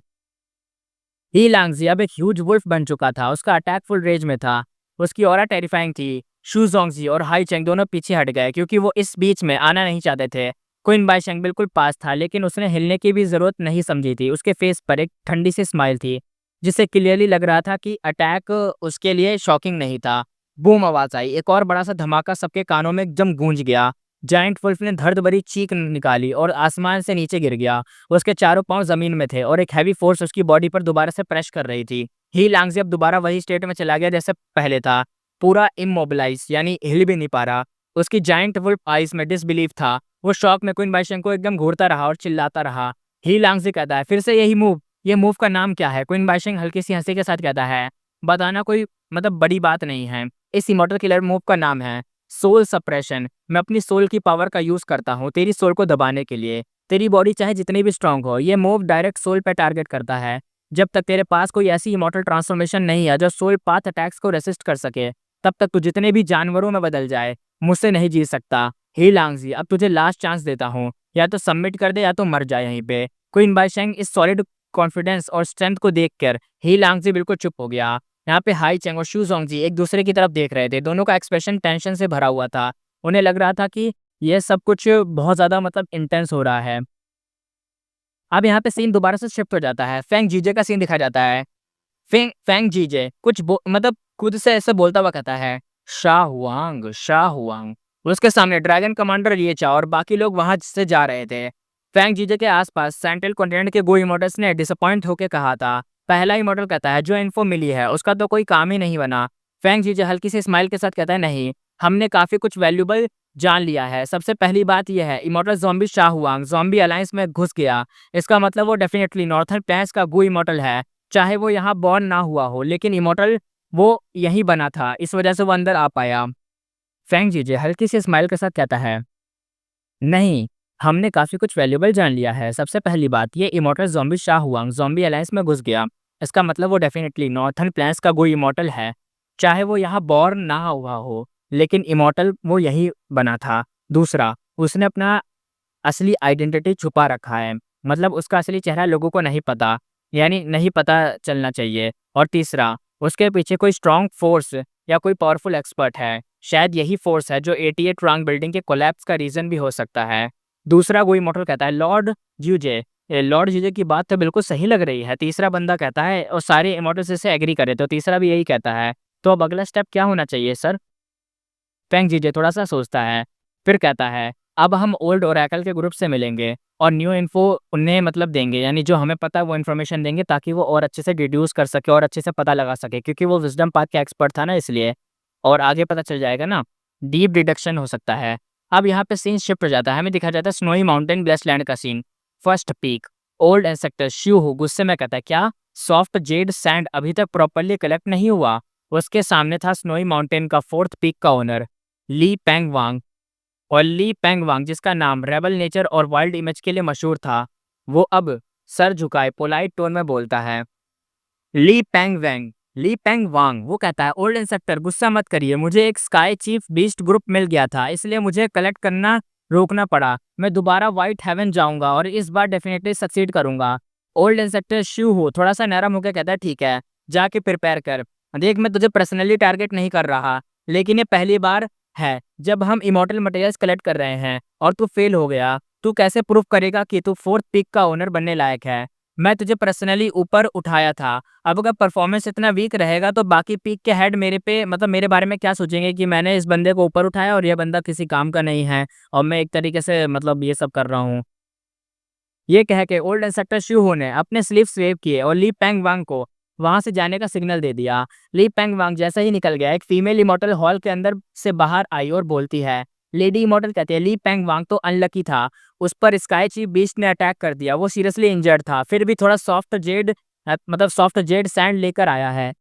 ही लांगजी अब एक ह्यूज वुल्फ बन चुका था। उसका अटैक फुल रेज में था। उसकी ऑरा टेरिफाइंग थी। शू जोंगजी और हाई चेंग दोनों पीछे हट गए क्योंकि वो इस बीच में आना नहीं चाहते थे। क्वीन बाईशेंग बिल्कुल पास था, लेकिन उसने हिलने की भी जरूरत नहीं समझी थी। उसके फेस पर एक ठंडी सी स्माइल थी, जिससे क्लियरली लग रहा था कि अटैक उसके लिए शॉकिंग नहीं था। बूम आवाज आई, एक और बड़ा सा धमाका सबके कानों में एकदम गूंज गया। जाइंट वुल्फ ने दर्द भरी चीख निकाली और आसमान से नीचे गिर गया। उसके चारों पांव जमीन में थे और एक हैवी फोर्स उसकी बॉडी पर दोबारा से प्रेस कर रही थी। ही लांगजी अब दोबारा वही स्टेट में चला गया जैसे पहले था, पूरा इमोबिलाइज, यानी हिल भी नहीं पा रहा। उसकी जाइंट वुल्फ आइज में डिसबिलीफ था। वो शॉक में क्वीन बाईशेंग को एकदम घूरता रहा और चिल्लाता रहा। ही लांगजी कहता है, फिर से यही मूव, ये मूव का नाम क्या है? क्वीन बाईशेंग हल्की सी हंसी के साथ कहता है, बताना कोई मतलब बड़ी बात नहीं है। इस इमोर्टल किलर मूव का नाम है सोल सप्रेशन। मैं अपनी सोल की पावर का यूज करता हूँ तेरी सोल को दबाने के लिए। तेरी बॉडी चाहे जितनी भी स्ट्रांग हो, ये मूव डायरेक्ट सोल पे टारगेट करता है। जब तक तेरे पास कोई ऐसी इमोर्टल ट्रांसफॉर्मेशन नहीं है जो सोल पाथ अटैक्स को रेसिस्ट कर सके, तब तक तू जितने भी जानवरों में बदल जाए मुझसे नहीं जीत सकता। ही लांगजी अब तुझे लास्ट चांस देता हूँ, या तो सबमिट कर दे या तो मर जाए यहीं पे। क्वीन बाईशेंग इस सॉलिड कॉन्फिडेंस और स्ट्रेंथ को देखकर ही लांगजी बिल्कुल चुप हो गया। यहाँ पे हाई चेंग और शू जोंगजी एक दूसरे की तरफ देख रहे थे। दोनों का एक्सप्रेशन टेंशन से भरा हुआ था। उन्हें लग रहा था कि ये सब कुछ बहुत ज़्यादा मतलब इंटेंस हो रहा है। अब यहाँ पे सीन दोबारा से शिफ्ट हो जाता है। फेंग जीजे का सीन दिखाया जाता है। फेंग जीजे कुछ मतलब खुद से ऐसे बोलता हुआ कहता है, शाह हुआंग, शाह हुआंग। उसके सामने ड्रैगन कमांडर ये चा और बाकी लोग वहां से जा रहे थे। फेंग जीजे के आसपास सेंट्रल कॉन्टिनेंट के गो इमोर्टल्स ने डिसअपॉइंट होकर कहा था। पहला इमोर्टल कहता है, जो इन्फो मिली है उसका तो कोई काम ही नहीं बना। फेंग जीजे हल्की सी स्माइल के साथ कहता है, नहीं, हमने काफी कुछ वैल्यूबल जान लिया है। सबसे पहली बात यह है, immortal zombie Shah Huang zombie alliance में घुस गया। इसका मतलब वो डेफिनेटली नॉर्थर्न प्लेन्स का गो इमोर्टल है। चाहे वो यहाँ बॉर्न ना हुआ हो, लेकिन इमोर्टल वो यहीं बना था, इस वजह से वो अंदर आ पाया। फेंग जीजे हल्की सी स्माइल के साथ कहता है, नहीं, हमने काफी कुछ वैल्यूबल जान लिया है। सबसे पहली बात, ये immortal zombie Shah Huang zombie alliance में घुस गया। इसका मतलब वो डेफिनेटली नॉर्थर्न प्लेन्स का गो इमोर्टल है। चाहे वो यहाँ बॉर्न ना हुआ हो, लेकिन इमोर्टल वो यही बना था। दूसरा, उसने अपना असली आइडेंटिटी छुपा रखा है, मतलब उसका असली चेहरा लोगों को नहीं पता, यानी नहीं पता चलना चाहिए। और तीसरा, उसके पीछे कोई स्ट्रॉन्ग फोर्स या कोई पावरफुल एक्सपर्ट है। शायद यही फोर्स है जो 88 रॉन्ग बिल्डिंग के कोलैप्स का रीजन भी हो सकता है। दूसरा कोई मॉडल कहता है, लॉर्ड ज्यूजे। लॉर्ड ज्यूजे की बात तो बिल्कुल सही लग रही है, तीसरा बंदा कहता है, और सारे इमोटल्स इससे एग्री करे तो तीसरा भी यही कहता है। तो अब अगला स्टेप क्या होना चाहिए सर? फेंग जीजे थोड़ा सा सोचता है, फिर कहता है, अब हम ओल्ड ओरेकल के ग्रुप से मिलेंगे और न्यू इन्फो उन्हें मतलब देंगे, यानी जो हमें पता है वो इन्फॉर्मेशन देंगे ताकि वो और अच्छे से डिड्यूस कर सके और अच्छे से पता लगा सके, क्योंकि वो विजडम पाथ का एक्सपर्ट था ना, इसलिए। और आगे पता चल जाएगा ना, डीप डिडक्शन हो सकता है। अब यहाँ पे सीन शिफ्ट हो जाता है, हमें दिखा जाता है स्नोई माउंटेन ग्लेसलैंड का सीन। फर्स्ट पीक, ओल्ड इंसेक्टर श्यू गुस्से में कहता है, क्या सॉफ्ट जेड सैंड अभी तक प्रॉपर्ली कलेक्ट नहीं हुआ? उसके सामने था स्नोई माउंटेन का फोर्थ पीक का ओनर ली पेंग वांग। और ली पेंग वांग, जिसका नाम रेबल नेचर और वाइल्ड इमेज के लिए मशहूर था, वो अब सर झुकाए पोलाइट टोन में बोलता है, ली पेंग वांग। वो कहता है, ओल्ड इंसेक्टर गुस्सा मत करिए, मुझे एक स्काई चीफ बीस्ट ग्रुप मिल गया था, इसलिए मुझे कलेक्ट करना रोकना पड़ा। मैं दोबारा व्हाइट हेवन जाऊंगा और इस बार डेफिनेटली सक्सीड करूंगा। ओल्ड इंसेक्टर श्यू हो थोड़ा सा नरम होकर कहता है, ठीक है, जाके प्रिपेयर कर, देख मैं तुझे पर्सनली टारगेट नहीं कर रहा, लेकिन ये पहली बार है जब हम इमॉर्टल मटेरियल्स कलेक्ट कर रहे हैं और तू फेल हो गया। तू कैसे प्रूव करेगा कि तू फोर्थ पीक का ओनर बनने लायक है? मैं तुझे पर्सनली ऊपर उठाया था। अब अगर परफॉर्मेंस इतना वीक रहेगा तो बाकी पीक के हेड मेरे पे मतलब मेरे बारे में क्या सोचेंगे कि मैंने इस बंदे को ऊपर उठाया और यह बंदा किसी काम का नहीं है और मैं एक तरीके से मतलब ये सब कर रहा हूँ। ये कह के ओल्ड इंस्ट्रक्टर शिवहो ने अपने स्लीव्स वेव किए और ली पेंग वांग को वहां से जाने का सिग्नल दे दिया। ली पेंग वांग जैसा ही निकल गया, एक फीमेल इमॉर्टल हॉल के अंदर से बाहर आई और बोलती है। लेडी इमॉर्टल कहती है ली पेंग वांग तो अनलकी था, उस पर स्काई चीफ बीस्ट ने अटैक कर दिया, वो सीरियसली इंजर्ड था, फिर भी थोड़ा सॉफ्ट जेड सैंड लेकर आया है।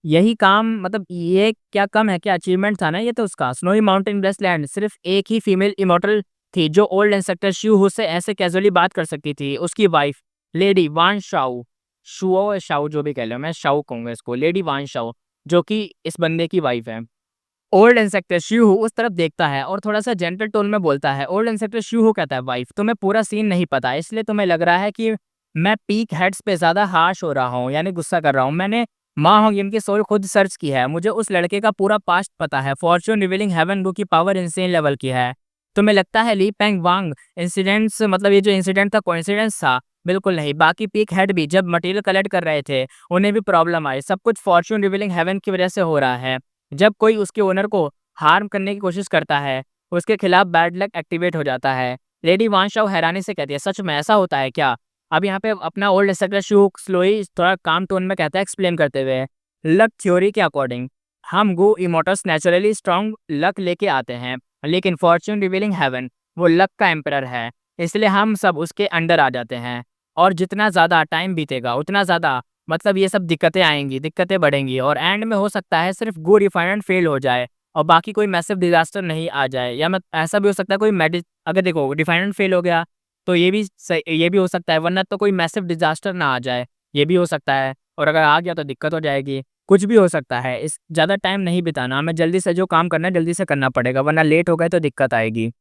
यही काम मतलब ये क्या कम है क्या? अचीवमेंट था ना ये तो उसका। स्नोई माउंटेन वेस्टलैंड सिर्फ एक ही फीमेल इमॉर्टल थी जो ओल्ड इंस्ट्रक्टर शिवहू से ऐसे कैजुअली बात कर सकती थी, उसकी वाइफ लेडी वान शाओ। शुओ शाओ जो भी कह लो, मैं शाओ कहूंगा इसको, लेडी वान शाओ, जो कि इस बंदे की वाइफ है। ओल्ड इंस्पेक्टर शिवहू उस तरफ देखता है और थोड़ा सा जेंटल टोन में बोलता है। ओल्ड इंस्पेक्टर शिवहू कहता है वाइफ तुम्हें पूरा सीन नहीं पता, इसलिए तुम्हें लग रहा है कि मैं पीक हेड्स पे ज्यादा हार्श हो रहा हूँ, यानी गुस्सा कर रहा हूँ। मैंने माँ होंगिन की सोल खुद सर्च की है, मुझे उस लड़के का पूरा पास्ट पता है। फॉर्च्यून रिवीलिंग हेवन बुक की पावर इंसेन लेवल की है। तुम्हें लगता है ली पेंग वांग इंसिडेंट्स मतलब ये जो इंसिडेंट था कोइंसिडेंस था? बिल्कुल नहीं। बाकी पीक हेड भी जब मटेरियल कलेक्ट कर रहे थे उन्हें भी प्रॉब्लम आई, सब कुछ फॉर्च्यून रिवीलिंग हेवन की वजह से हो रहा है। जब कोई उसके ओनर को हार्म करने की कोशिश करता है उसके खिलाफ बैड लक एक्टिवेट हो जाता है। लेडी वांशाओ हैरानी से कहती है सच में ऐसा होता है क्या? अब यहाँ पे अपना ओल्ड इंस्ट्रक्टर शू स्लोई थोड़ा काम टोन में कहता है एक्सप्लेन करते हुए। लक थ्योरी के अकॉर्डिंग हम गो इमोटर्स नेचुरली स्ट्रॉन्ग लक लेके आते हैं, लेकिन फॉर्च्यून रिवीलिंग हेवन वो लक का एम्परर है, इसलिए हम सब उसके अंडर आ जाते हैं। और जितना ज़्यादा टाइम बीतेगा उतना ज़्यादा मतलब ये सब दिक्कतें आएंगी, दिक्कतें बढ़ेंगी और एंड में हो सकता है सिर्फ गो रिफाइनड फेल हो जाए और बाकी कोई मैसिव डिजास्टर नहीं आ जाए। या मैं ऐसा भी हो सकता है कोई मेडि अगर देखो रिफाइनड फेल हो गया तो ये भी हो सकता है, वरना तो कोई मैसिव डिजास्टर ना आ जाए, ये भी हो सकता है। और अगर आ गया तो दिक्कत हो जाएगी, कुछ भी हो सकता है। इस ज़्यादा टाइम नहीं बिताना, हमें जल्दी से जो काम करना है जल्दी से करना पड़ेगा, वरना लेट हो गए तो दिक्कत आएगी।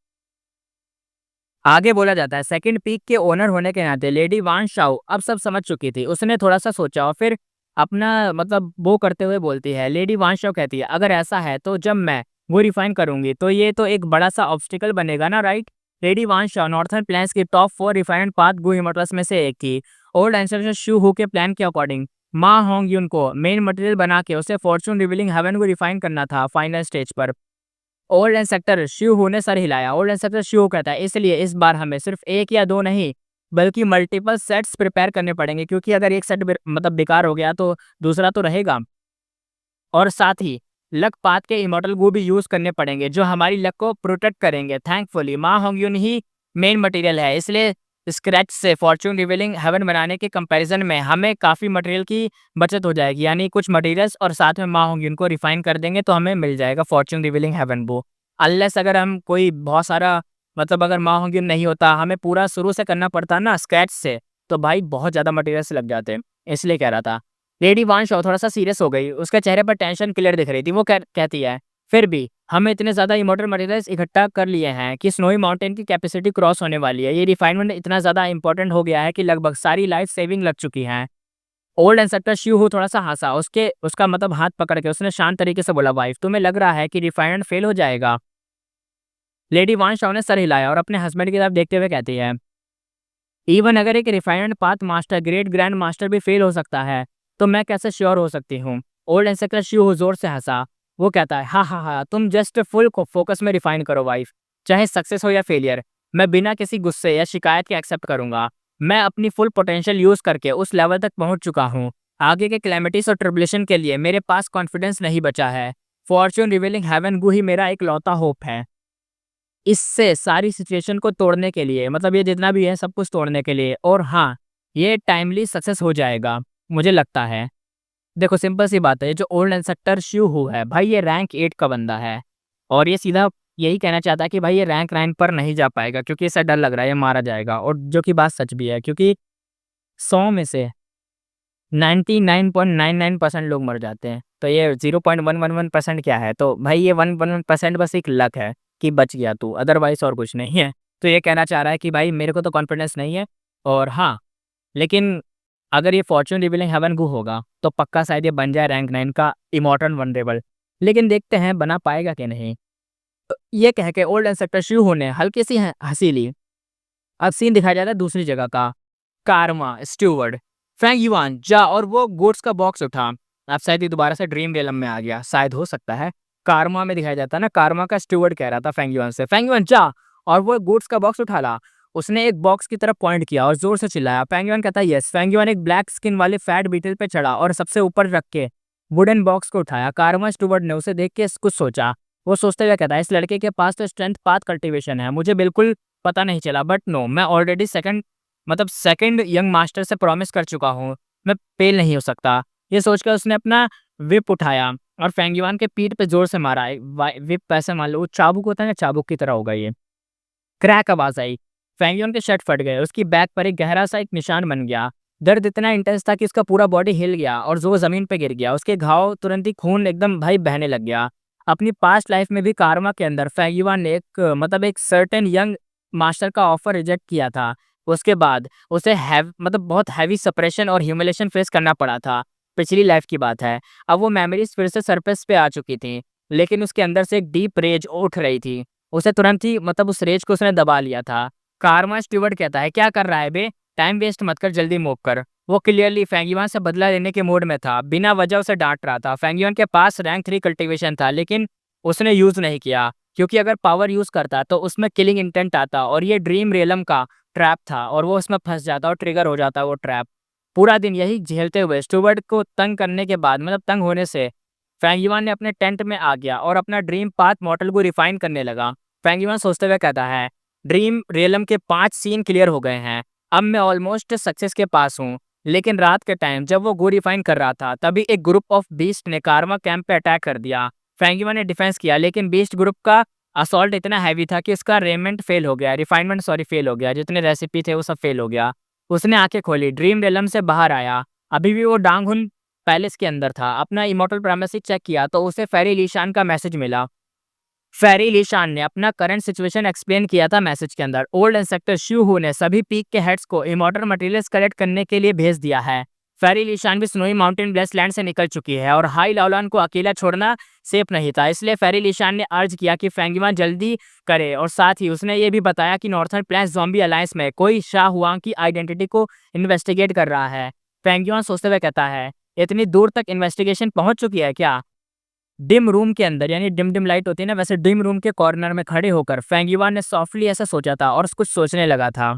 आगे बोला जाता है सेकंड पीक के ओनर होने के नाते लेडी वान शाओ अब सब समझ चुकी थी। उसने थोड़ा सा सोचा और फिर अपना मतलब वो करते हुए बोलती है। लेडी वान शाओ कहती है अगर ऐसा है तो जब मैं वो रिफाइन करूंगी तो ये तो एक बड़ा सा ऑब्स्टिकल बनेगा ना, राइट? लेडी वान शाओ नॉर्थर्न प्लान्स की टॉप 4 रिफाइंड पाथ गु हिमाटस में से एक थी। ओल्ड एंसेस्टर शू हु के प्लान के अकॉर्डिंग मा होंग यून को मेन मटेरियल बना के उसे फॉर्चून रिवीलिंग हेवन को रिफाइन करना था फाइनल स्टेज पर। ओल्ड इंस्ट्रक्टर शिवहू ने सर हिलाया। ओल्ड इंस्ट्रक्टर शिवहू कहता है इसलिए इस बार हमें सिर्फ एक या दो नहीं बल्कि मल्टीपल सेट्स प्रिपेयर करने पड़ेंगे, क्योंकि अगर एक सेट मतलब बेकार हो गया तो दूसरा तो रहेगा। और साथ ही लक पाथ के इमोर्टल गो भी यूज करने पड़ेंगे जो हमारी लक को प्रोटेक्ट करेंगे। थैंकफुली माँ होंग्यून ही मेन मटेरियल है, इसलिए स्क्रैच से फॉर्च्यून रिवीलिंग हेवन बनाने के कंपैरिजन में हमें काफ़ी मटेरियल की बचत हो जाएगी। यानी कुछ मटेरियल्स और साथ में माँ होंगी उनको रिफाइन कर देंगे तो हमें मिल जाएगा फॉर्च्यून रिवीलिंग हेवन वो। अनलेस अगर हम कोई बहुत सारा मतलब अगर माँ होंगी नहीं होता, हमें पूरा शुरू से करना पड़ता ना स्क्रैच से, तो भाई बहुत ज़्यादा मटेरियल्स लग जाते। इसलिए कह रहा था। लेडी वान शॉ थोड़ा सा सीरियस हो गई, उसके चेहरे पर टेंशन क्लियर दिख रही थी। वो कहती है फिर भी हमने इतने ज़्यादा इमोर्टल मटेरियल्स इकट्ठा कर लिए हैं कि स्नोई माउंटेन की कैपेसिटी क्रॉस होने वाली है। ये रिफाइनमेंट इतना ज़्यादा इंपॉर्टेंट हो गया है कि लगभग सारी लाइफ सेविंग लग चुकी हैं। ओल्ड इंस्ट्रक्टर शिव हो थोड़ा सा हंसा, उसका मतलब हाथ पकड़ के उसने शांत तरीके से बोला वाइफ तुम्हें लग रहा है कि रिफाइनमेंट फेल हो जाएगा? लेडी वान शाओ ने सर हिलाया और अपने हस्बैंड की तरफ देखते हुए कहती है इवन अगर एक refined path master great grand master भी फेल हो सकता है तो मैं कैसे श्योर हो सकती हूँ? ओल्ड इंस्ट्रक्टर शिव जोर से हंसा। वो कहता है हाँ हाँ हाँ तुम जस्ट फुल को फोकस में रिफाइन करो वाइफ, चाहे सक्सेस हो या फेलियर मैं बिना किसी गुस्से या शिकायत के एक्सेप्ट करूंगा। मैं अपनी फुल पोटेंशियल यूज करके उस लेवल तक पहुंच चुका हूँ। आगे के क्लैमिटीज और ट्रिबुलेशन के लिए मेरे पास कॉन्फिडेंस नहीं बचा है। फॉर्च्यून रिवीलिंग हेवन गु ही मेरा एक लौता होप है। इससे सारी सिचुएशन को तोड़ने के लिए मतलब ये जितना भी है सब कुछ तोड़ने के लिए, और हाँ ये टाइमली सक्सेस हो जाएगा मुझे लगता है। देखो सिंपल सी बात है, जो ओल्ड इंस्ट्रक्टर शिव हु है भाई ये रैंक 8 का बंदा है और ये सीधा यही कहना चाहता है कि भाई ये रैंक 9 पर नहीं जा पाएगा क्योंकि इसे डर लग रहा है ये मारा जाएगा। और जो कि बात सच भी है क्योंकि 100 में से 99.99% लोग मर जाते हैं, तो ये 0.111% क्या है? तो भाई ये 1% बस एक लक है कि बच गया तू, अदरवाइज और कुछ नहीं है। तो ये कहना चाह रहा है कि भाई मेरे को तो कॉन्फिडेंस नहीं है और हाँ लेकिन अगर ये फॉर्च्यून रिवीलिंग हेवन गू होगा तो पक्का शायद ये बन जाए रैंक 9 का इमॉर्टल वनरेबल, लेकिन देखते हैं बना पाएगा कि नहीं। ये कह के ओल्ड इंस्पेक्टर शिवहू ने हल्की सी हंसी ली। अब सीन दिखाया जाता है दूसरी जगह का। कारमा स्टूवर्ड फैंग युआन जा और वो गुड्स का बॉक्स उठा। अब शायद ये दोबारा से ड्रीम रियलम में आ गया, शायद हो सकता है। कारमा में दिखाया जाता है ना, कारमा का स्टूवर्ड कह रहा था फैंग युआन से, फैंग युआन जा और वो गुड्स का बॉक्स उठा ला। उसने एक बॉक्स की तरफ पॉइंट किया और जोर से चिल्लाया। फैंग युआन कहता है यस। फैंग युआन एक ब्लैक स्किन वाले फैट बीटल पे चढ़ा और सबसे ऊपर रख के वुडन बॉक्स को उठाया। कारमा स्टूवर्ड ने उसे देख के कुछ सोचा। वो सोचते हुए कहता है इस लड़के के पास तो स्ट्रेंथ पाथ कल्टीवेशन है, मुझे बिल्कुल पता नहीं चला, बट नो मैं ऑलरेडी सेकंड यंग मास्टर से प्रॉमिस कर चुका हूँ, मैं फेल नहीं हो सकता। ये सोचकर उसने अपना विप उठाया और फैंग युआन के पीठ पे जोर से मारा। विप ऐसे मान लो वो चाबुक होता है ना, चाबुक की तरह होगा ये। क्रैक आवाज आई। फैंग युआन के शर्ट फट गए, उसकी बैक पर एक गहरा सा एक निशान बन गया। दर्द इतना इंटेंस था कि उसका पूरा बॉडी हिल गया और वो जमीन पे गिर गया। उसके घाव तुरंत ही खून एकदम भाई बहने लग गया। अपनी पास्ट लाइफ में भी कारमा के अंदर फैंग युआन ने एक सर्टेन यंग मास्टर का ऑफर रिजेक्ट किया था। उसके बाद उसे बहुत हैवी सप्रेशन और ह्यूमिलेशन फेस करना पड़ा था। पिछली लाइफ की बात है। अब वो मेमोरीज फिर से सरफेस पे आ चुकी थी, लेकिन उसके अंदर से एक डीप रेज उठ रही थी। उसे तुरंत ही उस रेज को उसने दबा लिया था। कारमा स्टीवर्ट कहता है क्या कर रहा है बे, टाइम वेस्ट मत कर, जल्दी मूव कर। वो क्लियरली फैंग युआन से बदला लेने के मूड में था, बिना वजह उसे डांट रहा था। फैंग युआन के पास रैंक 3 कल्टीवेशन था, लेकिन उसने यूज नहीं किया, क्योंकि अगर पावर यूज करता तो उसमें किलिंग इंटेंट आता और ये ड्रीम रियलम का ट्रैप था और वो उसमें फंस जाता और ट्रिगर हो जाता वो ट्रैप। पूरा दिन यही झेलते हुए स्टूवर्ट को तंग करने के बाद तंग होने से फैंग युआन ने अपने टेंट में आ गया और अपना ड्रीम पाथ मॉडल को रिफाइन करने लगा। फैंग युआन सोचते हुए कहता है ड्रीम रियलम के 5 सीन क्लियर हो गए हैं, अब मैं ऑलमोस्ट सक्सेस के पास हूँ। लेकिन रात के टाइम जब वो गो रिफाइन कर रहा था, तभी एक ग्रुप ऑफ बीस्ट ने कारमा कैंप पे अटैक कर दिया। फैंग युआन ने डिफेंस किया, लेकिन बीस्ट ग्रुप का असॉल्ट इतना हैवी था कि उसका रेमेंट फेल हो गया, फेल हो गया, जितने रेसिपी थे वो सब फेल हो गया। उसने आंखें खोली, ड्रीम रियलम से बाहर आया। अभी भी वो डांगहुन पैलेस के अंदर था। अपना इमॉर्टल प्राइमेसी चेक किया तो उसे फेरी लीशान का मैसेज मिला। फेरी लीशान ने अपना करंट सिचुएशन एक्सप्लेन किया था मैसेज के अंदर। ओल्ड इंस्पेक्टर शिवहू ने सभी पीक के हेड्स को इमॉर्टल मटेरियल्स कलेक्ट करने के लिए भेज दिया है। फेरी लीशान भी स्नोई माउंटेन ब्लेस लैंड से निकल चुकी है और हाई लाओलान को अकेला छोड़ना सेफ नहीं था, इसलिए फेरी लीशान ने अर्ज किया कि फैंग युआन जल्दी करे। और साथ ही उसने ये भी बताया कि नॉर्थर्न प्लेन्स ज़ॉम्बी अलायंस में कोई शाह हुआंग की आइडेंटिटी को इन्वेस्टिगेट कर रहा है। फैंग युआन सोचते हुए कहता है इतनी दूर तक इन्वेस्टिगेशन पहुंच चुकी है क्या? डिम रूम के अंदर, यानी डिम डिम लाइट होती है ना, वैसे डिम रूम के कॉर्नर में खड़े होकर फैंग युआन ने सॉफ्टली ऐसा सोचा था और कुछ सोचने लगा था।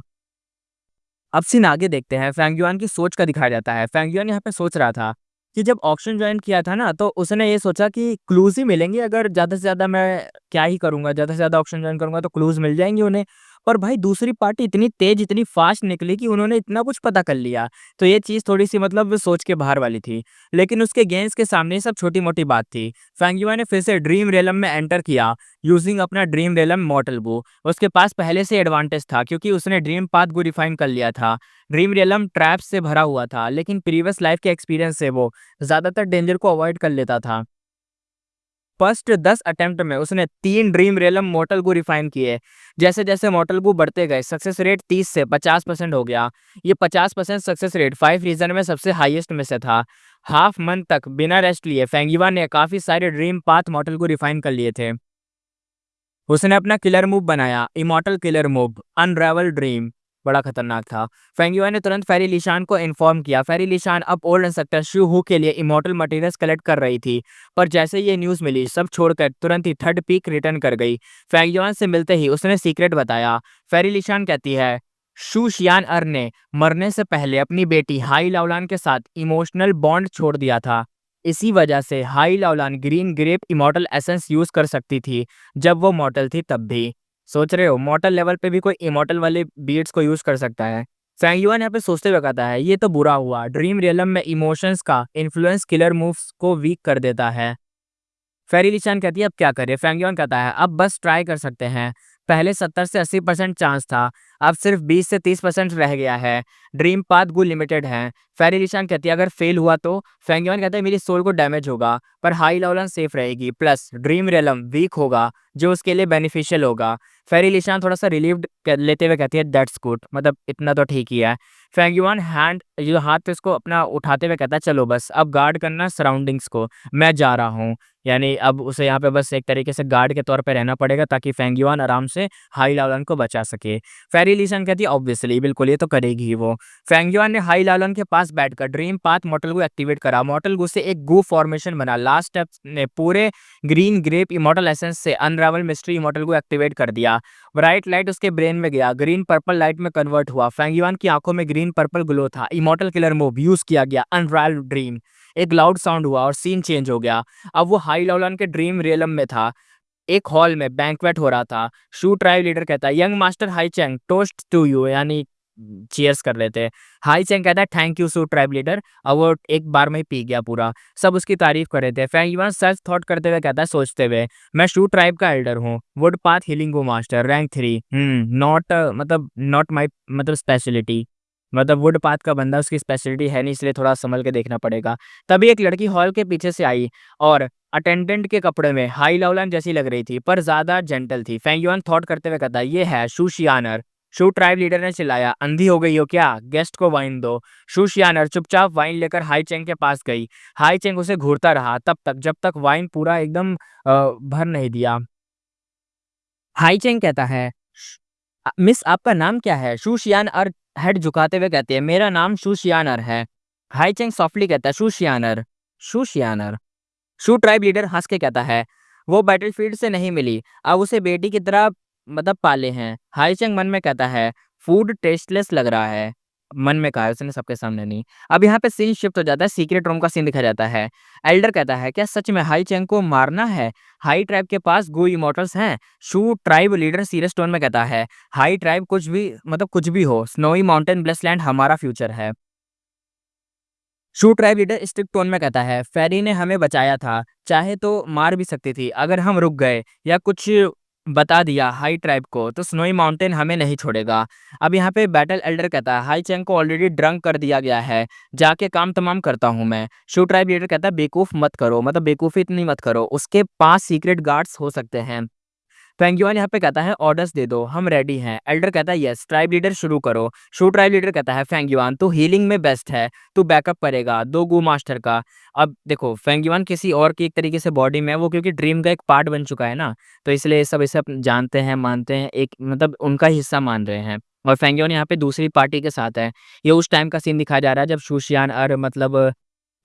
अब सीन आगे देखते हैं। फैंग युआन की सोच का दिखाया जाता है। फैंग युआन यहाँ पे सोच रहा था कि जब ऑक्शन ज्वाइन किया था ना, तो उसने ये सोचा कि क्लूज ही मिलेंगे, अगर ज़्यादा से ज़्यादा मैं क्या ही करूँगा, ज़्यादा से ज़्यादा ऑक्शन ज्वाइन करूँगा तो क्लूज मिल जाएंगे उन्हें। पर भाई दूसरी पार्टी इतनी तेज, इतनी फास्ट निकली कि उन्होंने इतना कुछ पता कर लिया। तो ये चीज़ थोड़ी सी सोच के बाहर वाली थी, लेकिन उसके गेंस के सामने ये सब छोटी मोटी बात थी। फैंग युआन ने फिर से ड्रीम रियलम में एंटर किया यूजिंग अपना ड्रीम रियलम मॉडल बू। उसके पास पहले से एडवांटेज था, क्योंकि उसने ड्रीम पाथ को डिफाइन कर लिया था। ड्रीम रियलम ट्रैप्स से भरा हुआ था, लेकिन प्रीवियस लाइफ के एक्सपीरियंस से वो ज़्यादातर डेंजर को अवॉइड कर लेता था। फर्स्ट 10 अटेम्प्ट में उसने 3 ड्रीम रियलम मॉडल को रिफाइन किए। जैसे जैसे मॉडल को बढ़ते गए, सक्सेस रेट 30 से 50% हो गया। ये 50% सक्सेस रेट 5 रीजन में सबसे हाईएस्ट में से था। हाफ मंथ तक बिना रेस्ट लिए फैंग युआन ने काफ़ी सारे ड्रीम पाथ मॉडल को रिफाइन कर लिए थे। उसने अपना किलर मूव बनाया, इमॉर्टल किलर मूव अनरेवल ड्रीम, बड़ा खतरनाक था। फैंग युआन ने तुरंत फेरी लीशान को इन्फॉर्म किया। फेरी लीशान अब ओल्ड इंस्पेक्टर शिवहू के लिए इमॉर्टल मटेरियल्स कलेक्ट कर रही थी, पर जैसे ये न्यूज़ मिली, सब छोड़कर तुरंत ही थर्ड पीक रिटर्न कर गई। फैंग युआन से मिलते ही उसने सीक्रेट बताया। फेरी लीशान कहती है शू शियान अर ने मरने से पहले अपनी बेटी हाई लाओलान के साथ इमोशनल बॉन्ड छोड़ दिया था। इसी वजह से Hai Laolan green grape immortal essence use कर सकती थी जब वो मॉर्टल थी तब भी। सोच रहे हो मॉर्टल लेवल पे भी कोई इमॉर्टल वाले बीट्स को यूज कर सकता है। फैंग युआन यहाँ पे सोचते हुए कहता है ये तो बुरा हुआ, ड्रीम रियलम में इमोशंस का इन्फ्लुएंस किलर मूव्स को वीक कर देता है। फेरी लीशान कहती है अब क्या करें? फैंग युआन कहता है अब बस ट्राई कर सकते हैं। पहले 70 से 80% चांस था, अब सिर्फ 20 से 30% रह गया है। ड्रीम पाथ गो लिमिटेड है। फेरी लिशान कहती है अगर फेल हुआ तो फेंगयुआन कहता है मेरी सोल को डैमेज होगा, पर हाई लाओलन सेफ रहेगी, प्लस ड्रीम रियलम वीक होगा जो उसके लिए बेनिफिशियल होगा। फेरी लिशान थोड़ा सा रिलीव्ड लेते हुए कहती है दैट्स गुड, मतलब इतना तो ठीक ही है। फेंगयुआन हैंड जो हाथ पे उसको अपना उठाते हुए कहता है चलो बस अब गार्ड करना सराउंडिंग्स को, मैं जा रहा हूँ। यानी अब उसे यहाँ पे बस एक तरीके से गार्ड के तौर पे रहना पड़ेगा ताकि फेंगयुआन आराम से हाई लाओलन को बचा सके। फेरी लिशन कहती है ऑब्वियसली बिल्कुल ये तो करेगी ही वो। फेंगयुआन ने हाई लाओलन के पास बैठकर ड्रीम पाथ मॉडल को एक्टिवेट करा। मॉडल गो से एक गू फॉर्मेशन बना। लास्ट स्टेप ने पूरे ग्रीन ग्रेप इमॉर्टल एसेंस से अनरावल मिस्ट्री इमॉर्टल को एक्टिवेट कर दिया। ब्राइट लाइट उसके ब्रेन में गया, ग्रीन पर्पल लाइट में कन्वर्ट हुआ। फेंगयुआन की आंखों में ग्रीन पर्पल ग्लो था। इमॉर्टल किलर मूव यूज किया गया, अनरावल ड्रीम। एक लाउड साउंड हुआ और सीन चेंज हो गया। अब वो हाई लाओलन के ड्रीम रियलम में था। एक हॉल में बैंक्वेट हो रहा था। शू ट्राइब लीडर कहता है young master Hai Chang toast to you, यानी चीयर्स कर लेते हैं। हाई चैंग कहता है thank you Shu tribe leader, और वो एक बार में ही पी गया पूरा। सब उसकी तारीफ कर रहे थे। फेंगयुआन सेल्फ थॉट करते हुए कहता है सोचते हुए मैं शू ट्राइब का एल्डर हूँ, would path healing go master rank 3, not मतलब नॉट माई मतलब स्पेशलिटी, मतलब वुड पाथ का बंदा उसकी स्पेशलिटी है नहीं, इसलिए थोड़ा संभल के देखना पड़ेगा। तभी एक लड़की हॉल के पीछे से आई और अटेंडेंट के कपड़े में हाई लाओलन जैसी लग रही थी पर ज्यादा जेंटल थी। फेंगयुआन थॉट करते हुए कहता ये है शू शियानर। शू ट्राइब लीडर ने चिल्लाया अंधी हो गई हो क्या, गेस्ट को वाइन दो। शू शियानर चुपचाप वाइन लेकर हाई चेंग के पास गई। हाई चेंग उसे घूरता रहा तब तक जब तक वाइन पूरा एकदम भर नहीं दिया। हाई चेंग कहता है मिस आपका नाम क्या है। शू शियानर हेड झुकाते हुए कहती है मेरा नाम शू शियानर है। हाई चेंग सॉफ्टली कहता है शू शियानर, शू शियानर। शू ट्राइब लीडर हंस के कहता है वो बैटलफील्ड से नहीं मिली, अब उसे बेटी की तरह मतलब पाले हैं। हाईचंग मन में कहता है फूड टेस्टलेस लग रहा है, मन में कहा है उसने, सबके सामने नहीं। अब यहाँ पे सीन शिफ्ट हो जाता है, सीक्रेट रूम का सीन दिखाया जाता है। एल्डर कहता है क्या सच में हाई चैंग को मारना है, हाई ट्राइब के पास गो इमोटल्स हैं। शू ट्राइब लीडर सीरियस टोन में कहता है हाई ट्राइब कुछ भी मतलब कुछ भी हो, स्नोई माउंटेन ब्लेसलैंड हमारा फ्यूचर है। शू ट्राइब लीडर स्ट्रिक्ट टोन में कहता है फेरी ने हमें बचाया था, चाहे तो मार भी सकती थी, अगर हम रुक गए या कुछ बता दिया हाई ट्राइब को तो स्नोई माउंटेन हमें नहीं छोड़ेगा। अब यहाँ पे बैटल एल्डर कहता है हाई चैंग को ऑलरेडी ड्रंक कर दिया गया है, जाके काम तमाम करता हूँ मैं। शू ट्राइब लीडर कहता है बेवकूफ मत करो, मतलब बेवकूफी इतनी मत करो, उसके 5 सीक्रेट गार्ड्स हो सकते हैं। पेंगुइन यहाँ पे कहता है ऑर्डर्स दे दो, हम रेडी हैं। एल्डर कहता है यस। ट्राइब लीडर शुरू करो। शू ट्राइब लीडर कहता है फेंगयुआन तू हीलिंग में बेस्ट है, तू बैकअप करेगा दो गू मास्टर का। अब देखो फेंगयुआन किसी और की एक तरीके से बॉडी में है वो, क्योंकि ड्रीम का एक पार्ट बन चुका है ना, तो इसलिए सब इसे जानते हैं मानते हैं, एक मतलब उनका हिस्सा मान रहे हैं। और फेंगयुआन यहाँ पे दूसरी पार्टी के साथ है। ये उस टाइम का सीन दिखाया जा रहा है जब शूशियान और मतलब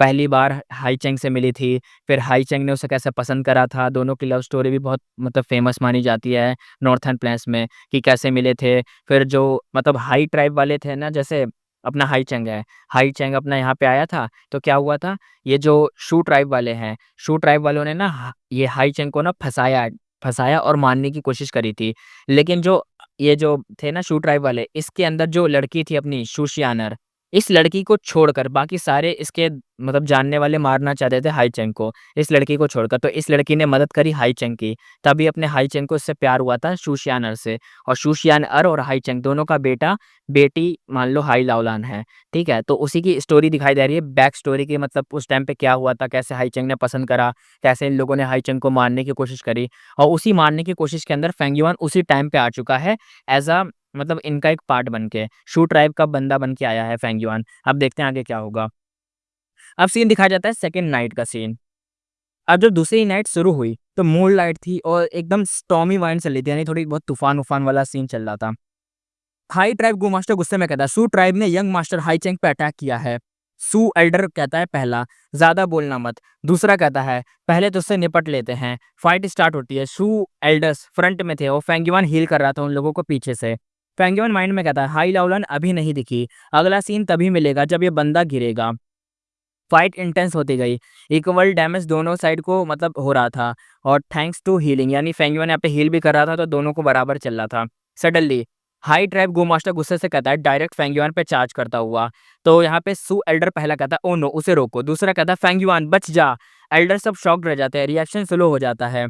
पहली बार हाई चैंग से मिली थी, फिर हाई चैंग ने उसे कैसे पसंद करा था। दोनों की लव स्टोरी भी बहुत मतलब फ़ेमस मानी जाती है नॉर्थर्न प्लेन्स में कि कैसे मिले थे। फिर जो मतलब हाई ट्राइब वाले थे ना, जैसे अपना हाई चैंग है, हाई चैंग अपना यहाँ पे आया था तो क्या हुआ था, ये जो शू ट्राइब वाले हैं, शू ट्राइब वालों ने ना ये हाई चैंग को ना फँसाया फँसाया और मारने की कोशिश करी थी। लेकिन जो ये जो थे ना शू ट्राइब वाले, इसके अंदर जो लड़की थी अपनी शूशियानर, इस लड़की को छोड़कर बाकी सारे इसके मतलब जानने वाले मारना चाहते थे हाई चैंग को, इस लड़की को छोड़कर। तो इस लड़की ने मदद करी हाई चैंग की, तभी अपने हाई चैंग को इससे प्यार हुआ था शूशियानर से। और शूशियानर और हाई चैंग दोनों का बेटा बेटी मान लो हाई लाओलान है, ठीक है। तो उसी की स्टोरी दिखाई दे रही है, बैक स्टोरी की, मतलब उस टाइम पे क्या हुआ था, कैसे हाई चैंग ने पसंद करा, कैसे इन लोगों ने हाई चैंग को मारने की कोशिश करी। और उसी मारने की कोशिश के अंदर फेंगयुआन उसी टाइम पे आ चुका है एज अ मतलब इनका एक पार्ट बन के, शू ट्राइब का बंदा बन के आया है फेंगयुआन। अब देखते हैं आगे क्या होगा। अब सीन दिखाया जाता है सेकंड नाइट का सीन। अब जब दूसरी नाइट शुरू हुई तो मून लाइट थी और एकदम स्टॉर्मी वाइंड चल रही थी, यानी थोड़ी बहुत तूफान उफान वाला सीन चल रहा था। हाई ट्राइब गो मास्टर गुस्से में कहता है सू ट्राइब ने यंग मास्टर हाई चैंग पे अटैक किया है। सू एल्डर कहता है पहला ज्यादा बोलना मत। दूसरा कहता है पहले तो उससे निपट लेते हैं। फाइट स्टार्ट होती है। सू एल्डर्स फ्रंट में थे और फेंगयुआन हील कर रहा था उन लोगों को पीछे से। फेंगयुआन माइंड में कहता है हाई लाओलन अभी नहीं दिखी, अगला सीन तभी मिलेगा जब ये बंदा गिरेगा। फाइट इंटेंस होती गई, इक्वल डैमेज दोनों साइड को मतलब हो रहा था। और थैंक्स टू हीलिंग, यानी फेंगयुआन यहाँ पे हील भी कर रहा था तो दोनों को बराबर चल रहा था। सडनली हाई ट्राइब गो मास्टर गुस्से से कहता है डायरेक्ट फेंगयुआन पे चार्ज करता हुआ। तो यहाँ पे सू एल्डर पहला कहता है ओ नो उसे रोको। दूसरा कहता है फेंगयुआन बच जा। एल्डर सब शॉक्ड रह जाते हैं, रिएक्शन स्लो हो जाता है।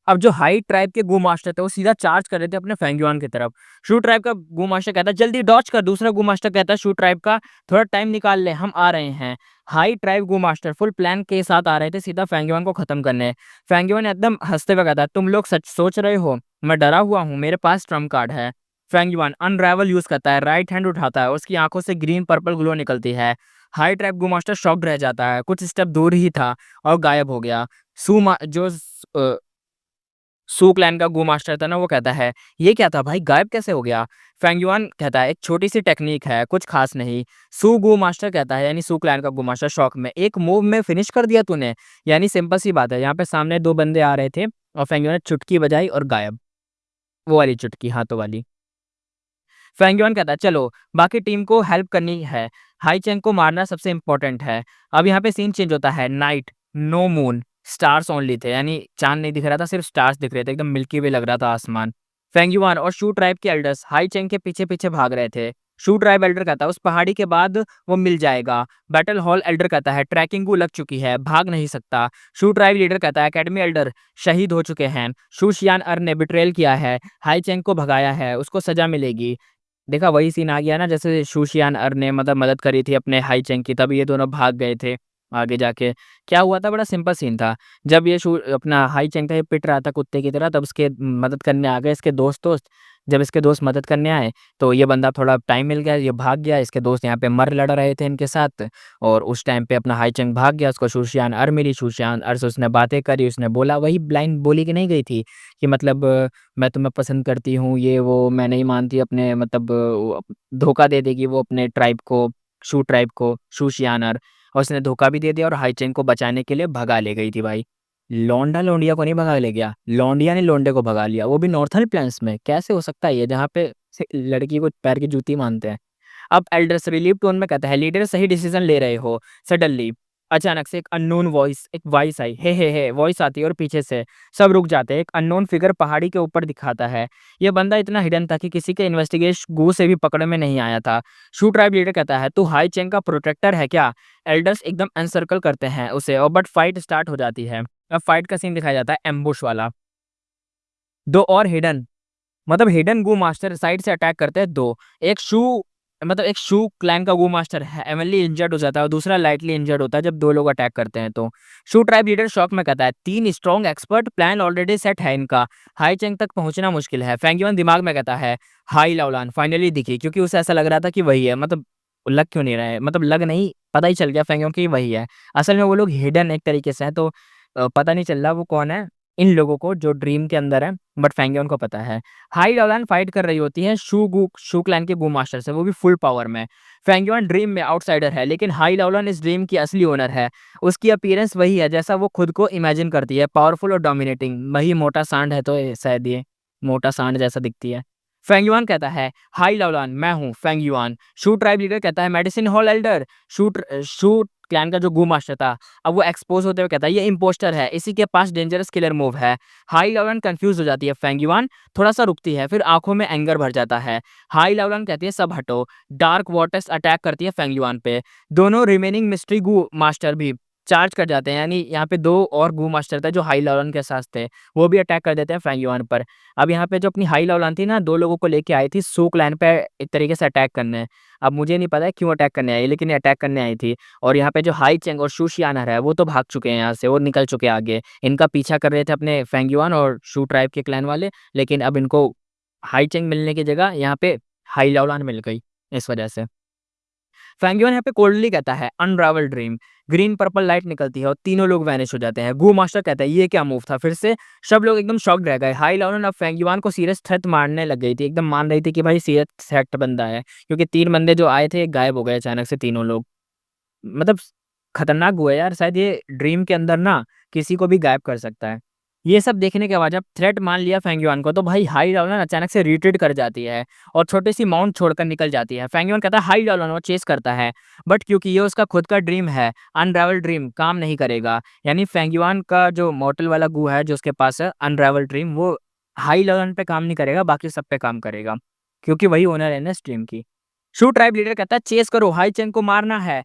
अब जो हाई ट्राइब के गू मास्टर थे वो सीधा चार्ज कर रहे थे अपने फेंगयुआन की तरफ। शू ट्राइब का गू मास्टर कहता है जल्दी डॉज कर, दूसरा गू मास्टर कहता है शू ट्राइब का थोड़ा टाइम निकाल ले, हम आ रहे हैं। हाई ट्राइब गू मास्टर फुल प्लान के साथ आ रहे थे सीधा फेंगयुआन को खत्म करने। फेंगयुआन एकदम हंसते हुए कहता है तुम लोग सच सोच रहे हो मैं डरा हुआ हूँ, मेरे पास ट्रम्प कार्ड है। फेंगयुआन अनराइवल यूज करता है, राइट हैंड उठाता है, उसकी आंखों से ग्रीन पर्पल ग्लो निकलती है। हाई ट्राइब गू मास्टर शॉक्ड रह जाता है, कुछ स्टेप दूर ही था और गायब हो गया। जो सू क्लैन का गू मास्टर था ना वो कहता है ये क्या था भाई, गायब कैसे हो गया। फेंगयुआन कहता है एक छोटी सी टेक्निक है, कुछ खास नहीं। सू गू मास्टर कहता है यानी सू क्लैन का गू मास्टर शॉक में, एक मूव में फिनिश कर दिया तूने। यानी सिंपल सी बात है, यहाँ पे सामने दो बंदे आ रहे थे और फेंगयुआन ने चुटकी बजाई और गायब। वो वाली चुटकी, हाथों वाली। फेंगयुआन कहता है चलो बाकी टीम को हेल्प करनी है, हाई चेंग को मारना सबसे इंपॉर्टेंट है। अब यहाँ पे सीन चेंज होता है, night, no moon, stars only थे, यानी चांद नहीं दिख रहा था, सिर्फ स्टार्स दिख रहे थे, एकदम मिल्की वे लग रहा था आसमान। फेंगयुआन और शू ट्राइब के एल्डर्स हाई चेंग के पीछे पीछे भाग रहे थे। शू ट्राइब एल्डर कहता है उस पहाड़ी के बाद वो मिल जाएगा। बैटल हॉल एल्डर कहता है ट्रैकिंग को लग चुकी है, भाग नहीं सकता। शू ट्राइब लीडर कहता है एकेडमी एल्डर शहीद हो चुके हैं, शू शियान अर ने बिट्रेल किया है, हाई चेंग को भगाया है, उसको सजा मिलेगी। देखा वही सीन आ गया ना, जैसे शूशियान अर ने मतलब मदद करी थी अपने हाई चेंग की, तब ये दोनों भाग गए थे आगे जाके। क्या हुआ था, बड़ा सिंपल सीन था। जब ये शू अपना हाई चेंग था, ये पिट रहा था कुत्ते की तरह, तब उसके मदद करने आ गए इसके दोस्त। जब इसके दोस्त मदद करने आए तो ये बंदा थोड़ा टाइम मिल गया, ये भाग गया, इसके दोस्त यहाँ पे मर लड़ रहे थे इनके साथ। और उस टाइम पे अपना हाई चेंग भाग गया, उसको शूशियान अर मिली, शूशियान अर से उसने बातें करी, उसने बोला वही ब्लाइंड बोली कि नहीं गई थी कि मतलब मैं तुम्हें पसंद करती हूँ, ये वो मैं नहीं मानती अपने मतलब धोखा दे देगी वो अपने ट्राइब को, शू ट्राइब को, शू शियानर। और उसने धोखा भी दे दिया और हाईचेंग को बचाने के लिए भगा ले गई थी भाई। लौंडा लौंडिया को नहीं भगा ले गया, लौंडिया ने लौंडे को भगा लिया, वो भी नॉर्थर्न प्लेन्स में। कैसे हो सकता है ये, जहाँ पे लड़की को पैर की जूती मानते हैं। अब एल्डर्स रिलीव टोन में कहता है लीडर सही डिसीजन ले रहे हो। सडनली अचानक से एक अननोन वॉइस, एक वॉइस आई, हे वॉइस आती है और पीछे से सब रुक जाते हैं। एक अननोन फिगर पहाड़ी के ऊपर दिखाता है। ये बंदा इतना हिडन था कि किसी के इन्वेस्टिगेशन गू से भी पकड़ में नहीं आया था। शू ट्राइब लीडर कहता है तू हाई चेंग का प्रोटेक्टर है क्या। एल्डर्स एकदम एनसर्कल करते हैं उसे और बट फाइट स्टार्ट हो जाती है। अब फाइट का सीन दिखाया जाता है एम्बुश वाला। दो और हिडन मतलब हिडन गू मास्टर साइड से अटैक करते हैं दो। एक शू क्लैन का गू मास्टर है हेवनली इंजर्ड हो जाता है और दूसरा लाइटली इंजर्ड होता है जब दो लोग अटैक करते हैं तो। शू ट्राइब लीडर शॉक में कहता है तीन strong expert, plan already set है इनका, हाई चेंग तक पहुंचना मुश्किल है। फेंगयुआन दिमाग में कहता है हाई लाओलान फाइनली दिखी, क्योंकि उसे ऐसा लग रहा था कि वही है, मतलब लग क्यों नहीं रहा है, मतलब लग नहीं, पता ही चल गया फेंगयुआन की वही है। असल में वो लोग हिडन एक तरीके से है, तो पता नहीं चल रहा वो कौन है इन लोगों को जो ड्रीम के अंदर है, बट फेंगियोन को पता है। हाई लाओलान फाइट कर रही होती है शू क्लैन के गू मास्टर से, वो भी फुल पावर में। फेंगियोन ड्रीम में आउटसाइडर है, लेकिन हाई लाओलान इस ड्रीम की असली ओनर है। उसकी अपीयरेंस वही है जैसा वो खुद को इमेजिन करती है, पावरफुल और डोमिनेटिंग। वही मोटा सांड है तो शायद ये मोटा सांड जैसा दिखती है। फेंगयुआन कहता है हाई लाओलान मैं हूँ फेंगयुआन। शू ट्राइब लीडर कहता है मेडिसिन हॉल एल्डर। शू क्लैन का जो गू मास्टर था अब वो एक्सपोज होते हुए कहता है ये इम्पोस्टर है, इसी के पास डेंजरस किलर मूव है। हाई लाओलान कंफ्यूज हो जाती है, फेंगयुआन थोड़ा सा रुकती है, फिर आंखों में एंगर भर जाता है। हाई लाओलान कहती है सब हटो। डार्क वाटर्स अटैक करती है फेंगयुआन पे। दोनों रिमेनिंग मिस्ट्री गू मास्टर भी चार्ज कर जाते हैं, यानी यहाँ पे दो और गू मास्टर थे जो हाई लाओलान के साथ थे, वो भी अटैक कर देते हैं फेंगयुआन पर। अब यहाँ पे जो अपनी हाई लाओलान थी ना, दो लोगों को लेके आई थी सू क्लैन पे एक तरीके से अटैक करने। अब मुझे नहीं पता है क्यों अटैक करने आई, लेकिन ये अटैक करने आई थी। और यहाँ पे जो हाई चेंग और शू शियानर है वो तो भाग चुके हैं यहाँ से, वो निकल चुके हैं आगे। इनका पीछा कर रहे थे अपने फेंगयुआन और शू ट्राइब के क्लैन वाले, लेकिन अब इनको हाई चेंग मिलने की जगह यहाँ पे हाई लाओलान मिल गई इस वजह से। फेंगयुआन यहाँ पे कोल्डली कहता है unravel dream. Green purple light निकलती है और तीनों लोग वैनिश हो जाते हैं। गू मास्टर कहता है ये क्या मूव था फिर से। सब लोग एकदम शॉक्ड रह गए। हाई लाओलान अब फेंगयुआन को सीरियस थ्रेट मारने लग गई थी, एकदम मान रही थी कि भाई सीरियस थ्रेट बंदा है, क्योंकि तीन बंदे जो आए थे गायब हो गए अचानक से तीनों लोग। मतलब खतरनाक हुआ यार, शायद ये ड्रीम के अंदर ना किसी को भी गायब कर सकता है। ये सब देखने के बाद जब थ्रेट मान लिया फेंगयुआन को, तो भाई हाई लाओलान अचानक से रिट्रीट कर जाती है और छोटी सी माउंट छोड़कर निकल जाती है। फेंगयुआन कहता है हाई लाओलान, वो चेस करता है, बट क्योंकि ये उसका खुद का ड्रीम है, अनरावल ड्रीम काम नहीं करेगा। यानी फेंगयुआन का जो मॉर्टल वाला गू है जो उसके पास है अनरावल ड्रीम, वो हाई लाओलान पे काम नहीं करेगा, बाकी सब पे काम करेगा, क्योंकि वही ओनर है ना इस ड्रीम की। शू ट्राइब लीडर कहता है चेस करो, हाई चेंग को मारना है।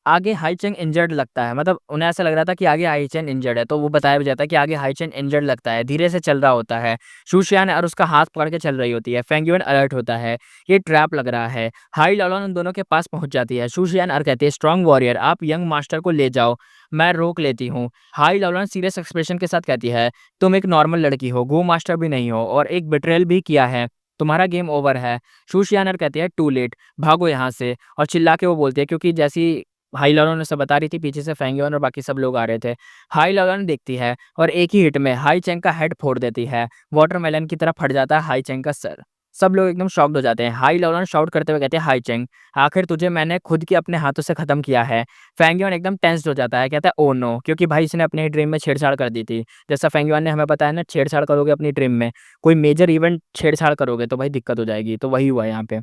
आगे हाईचेंग इंजर्ड लगता है, मतलब उन्हें ऐसा लग रहा था कि आगे हाईचेंग इंजर्ड है, तो वो बताया भी जाता है कि आगे हाईचेंग इंजर्ड लगता है, धीरे से चल रहा होता है। शूशियान और उसका हाथ पकड़ के चल रही होती है। फेंग युएन अलर्ट होता है, ये ट्रैप लग रहा है। हाई लॉलन उन दोनों के पास पहुंच जाती है। शूशियान और कहती है स्ट्रांग वॉरियर, आप यंग मास्टर को ले जाओ, मैं रोक लेती हूँ। हाई लॉलन सीरियस एक्सप्रेशन के साथ कहती है तुम एक नॉर्मल लड़की हो, गो मास्टर भी नहीं हो और एक बिट्रेयल भी किया है, तुम्हारा गेम ओवर है। शूशियानर कहती है टू लेट, भागो यहाँ से, और चिल्ला के वो बोलती है, क्योंकि जैसी हाई लॉलन ने सब बता रही थी, पीछे से फेंगियोन और बाकी सब लोग आ रहे थे। हाई लॉलन देखती है और एक ही हिट में हाई चेंग का हेड फोड़ देती है। वाटरमेलन की तरह फट जाता है हाई चेंग का सर। सब लोग एकदम शॉक्ड हो जाते हैं। हाई लॉलन शाउट करते हुए कहते हैं हाई चेंग, आखिर तुझे मैंने खुद के अपने हाथों से खत्म किया है। फेंगियोन एकदम टेंस्ड हो जाता है, कहता है ओ नो, क्योंकि भाई इसने अपने ड्रीम में छेड़छाड़ कर दी थी। जैसा फेंगियोन ने हमें बताया ना, छेड़छाड़ करोगे अपनी ड्रीम में, कोई मेजर इवेंट छेड़छाड़ करोगे तो भाई दिक्कत हो जाएगी, तो वही हुआ यहाँ पे।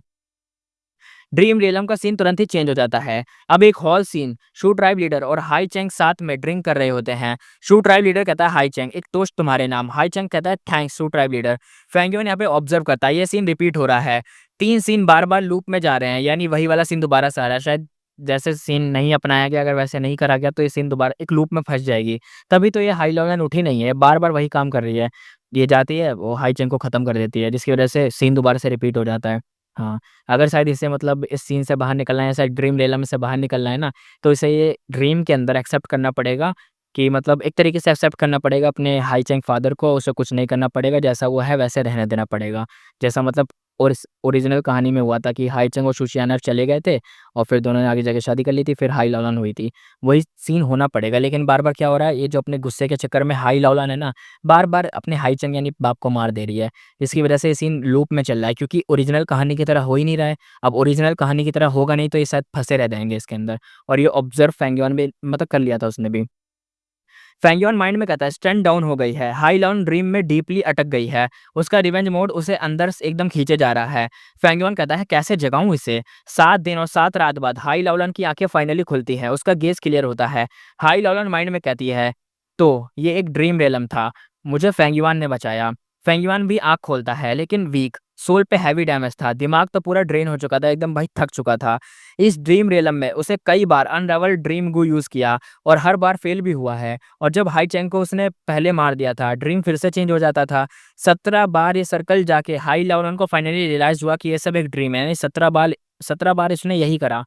ड्रीम रियलम का सीन तुरंत ही चेंज हो जाता है। अब एक हॉल सीन, शू ट्राइब लीडर और हाई चेंग साथ में ड्रिंक कर रहे होते हैं। शू ट्राइब लीडर कहता है हाई चेंग, एक टोस्ट तुम्हारे नाम। हाई चेंग कहता है थैंक्स शू ट्राइब लीडर। फेंगियोन यहाँ पे ऑब्जर्व करता है, ये सीन रिपीट हो रहा है। 3 सीन बार बार लूप में जा रहे हैं, यानी वही वाला सीन दोबारा से आ रहा है। शायद जैसे सीन नहीं अपनाया गया, अगर वैसे नहीं करा गया तो ये सीन दोबारा एक लूप में फंस जाएगी। तभी तो ये हाई लॉलन उठी नहीं है, बार बार वही काम कर रही है। ये जाती है, वो हाई चेंग को खत्म कर देती है, जिसकी वजह से सीन दोबारा से रिपीट हो जाता है। हाँ, अगर शायद इसे मतलब इस सीन से बाहर निकलना है, शायद ड्रीम रियलम से बाहर निकलना है ना, तो इसे ये ड्रीम के अंदर एक्सेप्ट करना पड़ेगा, कि मतलब एक तरीके से एक्सेप्ट करना पड़ेगा अपने हाई चैंग फादर को, उसे कुछ नहीं करना पड़ेगा, जैसा वो है वैसे रहने देना पड़ेगा। जैसा मतलब और इस ओरिजिनल कहानी में हुआ था कि हाई चैंग और शुशियानर चले गए थे और फिर दोनों ने आगे जाके शादी कर ली थी, फिर हाई लॉलन हुई थी। वही सीन होना पड़ेगा। लेकिन बार-बार क्या हो रहा है, ये जो अपने गुस्से के चक्कर में हाई लॉलन है ना, बार-बार अपने हाई चैंग यानी बाप को मार दे रही है। इसकी वजह से ये सीन लूप में चल रहा है, क्योंकि ओरिजिनल कहानी की तरह हो ही नहीं रहा है। अब ओरिजिनल कहानी की तरह होगा नहीं तो ये शायद फँसे रह जाएँगे इसके अंदर, और ये ऑब्ज़र्व फेंगियोन भी मतलब कर लिया था उसने भी। फेंगियोन माइंड में कहता है स्टन डाउन हो गई है, हाई लॉन ड्रीम में डीपली अटक गई है, उसका रिवेंज मोड उसे अंदर से एकदम खींचे जा रहा है। फेंगियोन कहता है कैसे जगाऊं इसे। 7 दिन और 7 रात बाद हाई लॉलन की आंखें फाइनली खुलती है, उसका गेज क्लियर होता है। हाई लॉलन माइंड में कहती है तो ये एक ड्रीम रेलम था, मुझे फेंगियोन ने बचाया। फेंगियोन भी आंख खोलता है, लेकिन वीक, सोल पे हैवी डैमेज था, दिमाग तो पूरा ड्रेन हो चुका था, एकदम भाई थक चुका था। इस ड्रीम रेलम में उसे कई बार अनरावल ड्रीम गू यूज किया और हर बार फेल भी हुआ है। और जब हाई चैंग को उसने पहले मार दिया था, ड्रीम फिर से चेंज हो जाता था। 17 बार ये सर्कल जाके हाई लेवल को फाइनली रियलाइज हुआ कि ये सब एक ड्रीम है, यानी 17 बार इसने यही करा।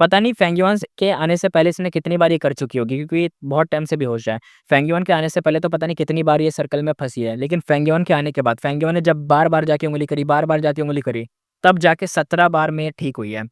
पता नहीं फेंगियोन के आने से पहले इसने कितनी बार ये कर चुकी होगी, क्योंकि ये बहुत टाइम से बेहोश है। फेंगियोन के आने से पहले तो पता नहीं कितनी बार ये सर्कल में फँसी है, लेकिन फेंगियोन के आने के बाद फेंगियोन ने जब बार-बार जाके उँगली करी, बार-बार जाके उँगली करी, तब जाके 17 बार में ये ठीक हुई है।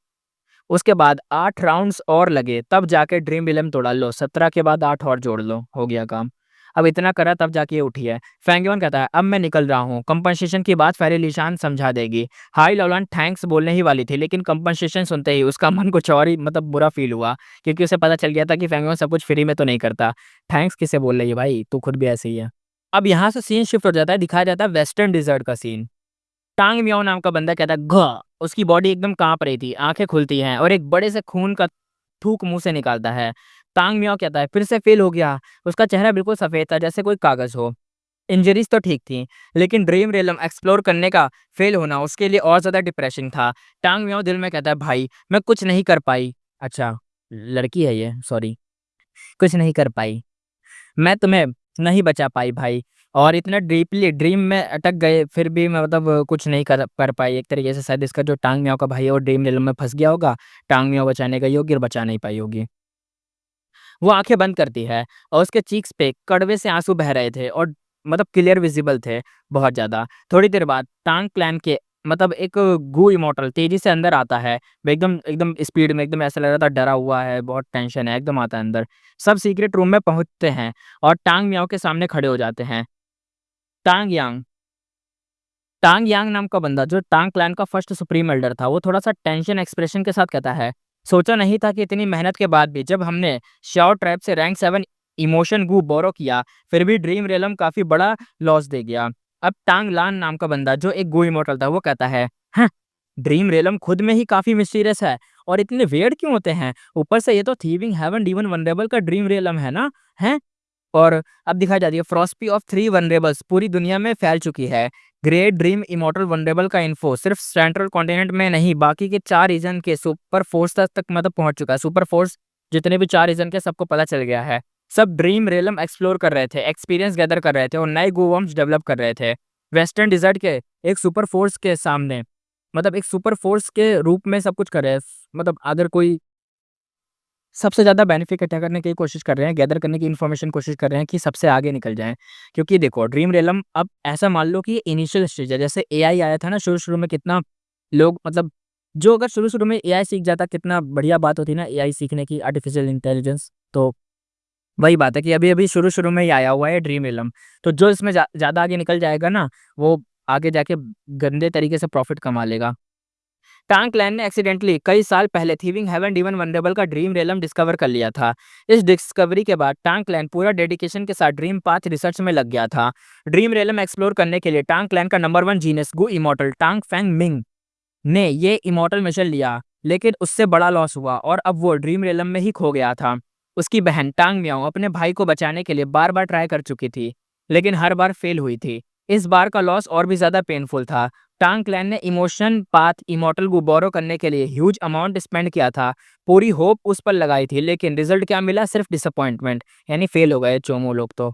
उसके बाद 8 राउंड्स और लगे, तब जाके ड्रीम विलेम तोड़ा। लो 17 के बाद 8 और जोड़ लो, हो गया काम। अब इतना करा तब जाके ये उठी है। फेंगियोन कहता है अब मैं निकल रहा हूँ, कंपनसेशन की बात फेरी लिशान समझा देगी। हाई लॉलन थैंक्स बोलने ही वाली थी, लेकिन कंपनसेशन सुनते ही उसका मन कुछ और ही मतलब बुरा फील हुआ, क्योंकि उसे पता चल गया था कि फेंगियोन सब कुछ फ्री में तो नहीं करता। थैंक्स किसे बोल रही है भाई, तू खुद भी ऐसे ही है। अब यहाँ से सीन शिफ्ट हो जाता है, दिखाया जाता है वेस्टर्न डिजर्ट का सीन। टांग मियाओ नाम का बंदा कहता है घ, उसकी बॉडी एकदम काँप रही थी, आँखें खुलती हैं और एक बड़े से खून का थूक मुँह से निकालता है। टांग मियाओ कहता है फिर से फेल हो गया। उसका चेहरा बिल्कुल सफ़ेद था, जैसे कोई कागज़ हो। इंजरीज़ तो ठीक थी, लेकिन ड्रीम रियलम एक्सप्लोर करने का फेल होना उसके लिए और ज़्यादा डिप्रेसिंग था। टांग मियाओ दिल में कहता है भाई मैं कुछ नहीं कर पाई। अच्छा, लड़की है ये, सॉरी। कुछ नहीं कर पाई। मैं तुम्हें नहीं बचा पाई भाई, और इतना डीपली ड्रीम में अटक गए फिर भी मैं मतलब कुछ नहीं कर पाई। एक तरीके से शायद इसका जो टांग मियाओ का भाई है वो ड्रीम रियलम में फँस गया होगा, टांग मियाओ बचाने गई होगी और बचा नहीं पाई होगी। वो आँखें बंद करती है और उसके चीक्स पे कड़वे से आँसू बह रहे थे और मतलब क्लियर विज़िबल थे बहुत ज़्यादा। थोड़ी देर बाद टांग क्लैन के मतलब एक गू इमॉर्टल तेज़ी से अंदर आता है। वो एकदम एकदम स्पीड में, एकदम ऐसा लग रहा था डरा हुआ है, बहुत टेंशन है, एकदम आता है अंदर। सब सीक्रेट रूम में पहुँचते हैं और टांग मियाओ के सामने खड़े हो जाते हैं। टांग यांग टांग यांग नाम का बंदा जो टांग क्लैन का फर्स्ट सुप्रीम एल्डर था, वो थोड़ा-सा टेंशन एक्सप्रेशन के साथ कहता है, सोचा नहीं था कि इतनी मेहनत के बाद भी जब हमने श्याओ ट्राइब से रैंक 7 इमोशन गू बोरो किया, फिर भी ड्रीम रियलम काफ़ी बड़ा लॉस दे गया। अब टांग लान नाम का बंदा जो एक गू इमॉर्टल था, वो कहता है, "हँ, ड्रीम रियलम खुद में ही काफ़ी मिस्टीरियस है और इतने वियर्ड क्यों होते हैं? ऊपर से ये तो थीविंग हेवन डीमन वनरेबल का ड्रीम रियलम है ना? हैं?" और अब दिखाई जाती है फ्रॉस्पी ऑफ 3 वनरेबल्स पूरी दुनिया में फैल चुकी है। ग्रेट ड्रीम इमॉर्टल वनरेबल का इन्फो सिर्फ सेंट्रल कॉन्टिनेंट में नहीं बाकी के 4 रीजन के सुपर फोर्स तक मतलब पहुंच चुका है। सुपर फोर्स जितने भी 4 रीजन के सबको पता चल गया है। सब ड्रीम रेलम एक्सप्लोर कर रहे थे, एक्सपीरियंस गैदर कर रहे थे और नए गूवर्म्स डेवलप कर रहे थे। वेस्टर्न डिजर्ट के एक सुपर फोर्स के सामने मतलब एक सुपर फोर्स के रूप में सब कुछ कर रहे हैं। मतलब अगर कोई सबसे ज़्यादा बेनिफिट इकट्ठा करने की कोशिश कर रहे हैं, गैदर करने की इन्फॉर्मेशन कोशिश कर रहे हैं कि सबसे आगे निकल जाएँ। क्योंकि देखो ड्रीम रियलम अब ऐसा मान लो कि ये इनिशियल स्टेज है। जैसे एआई आया था ना शुरू-शुरू में कितना लोग मतलब जो अगर शुरू-शुरू में एआई सीख जाता कितना बढ़िया बात होती ना एआई सीखने की आर्टिफिशियल इंटेलिजेंस। तो वही बात है कि अभी-अभी शुरू-शुरू में ही आया हुआ है ड्रीम रियलम। तो जो इसमें ज़्यादा आगे निकल जाएगा ना वो आगे जाके गंदे तरीके से प्रॉफिट कमा लेगा। टांग क्लैन ने एक्सीडेंटली कई साल पहले थीविंग हेवन डीमन वनरेबल का ड्रीम रेलम डिस्कवर कर लिया था। इस डिस्कवरी के बाद टांग क्लैन पूरा डेडिकेशन के साथ ड्रीम पाथ रिसर्च में लग गया था। ड्रीम रेलम एक्सप्लोर करने के लिए टांग क्लैन का नंबर 1 जीनियस गु इमॉर्टल टांग फैंग मिंग ने ये इमॉर्टल मिशन लिया, लेकिन उससे बड़ा लॉस हुआ और अब वो ड्रीम रेलम में ही खो गया था। उसकी बहन टांग मियाओ अपने भाई को बचाने के लिए बार-बार ट्राई कर चुकी थी, लेकिन हर बार फेल हुई थी। इस बार का लॉस और भी ज़्यादा पेनफुल था। टांग क्लैन ने इमोशन पाथ इमॉर्टल को बोरो करने के लिए ह्यूज अमाउंट स्पेंड किया था। पूरी होप उस पर लगाई थी, लेकिन रिजल्ट क्या मिला? सिर्फ डिसअपॉइंटमेंट, यानी फेल हो गए चोमू लोग तो।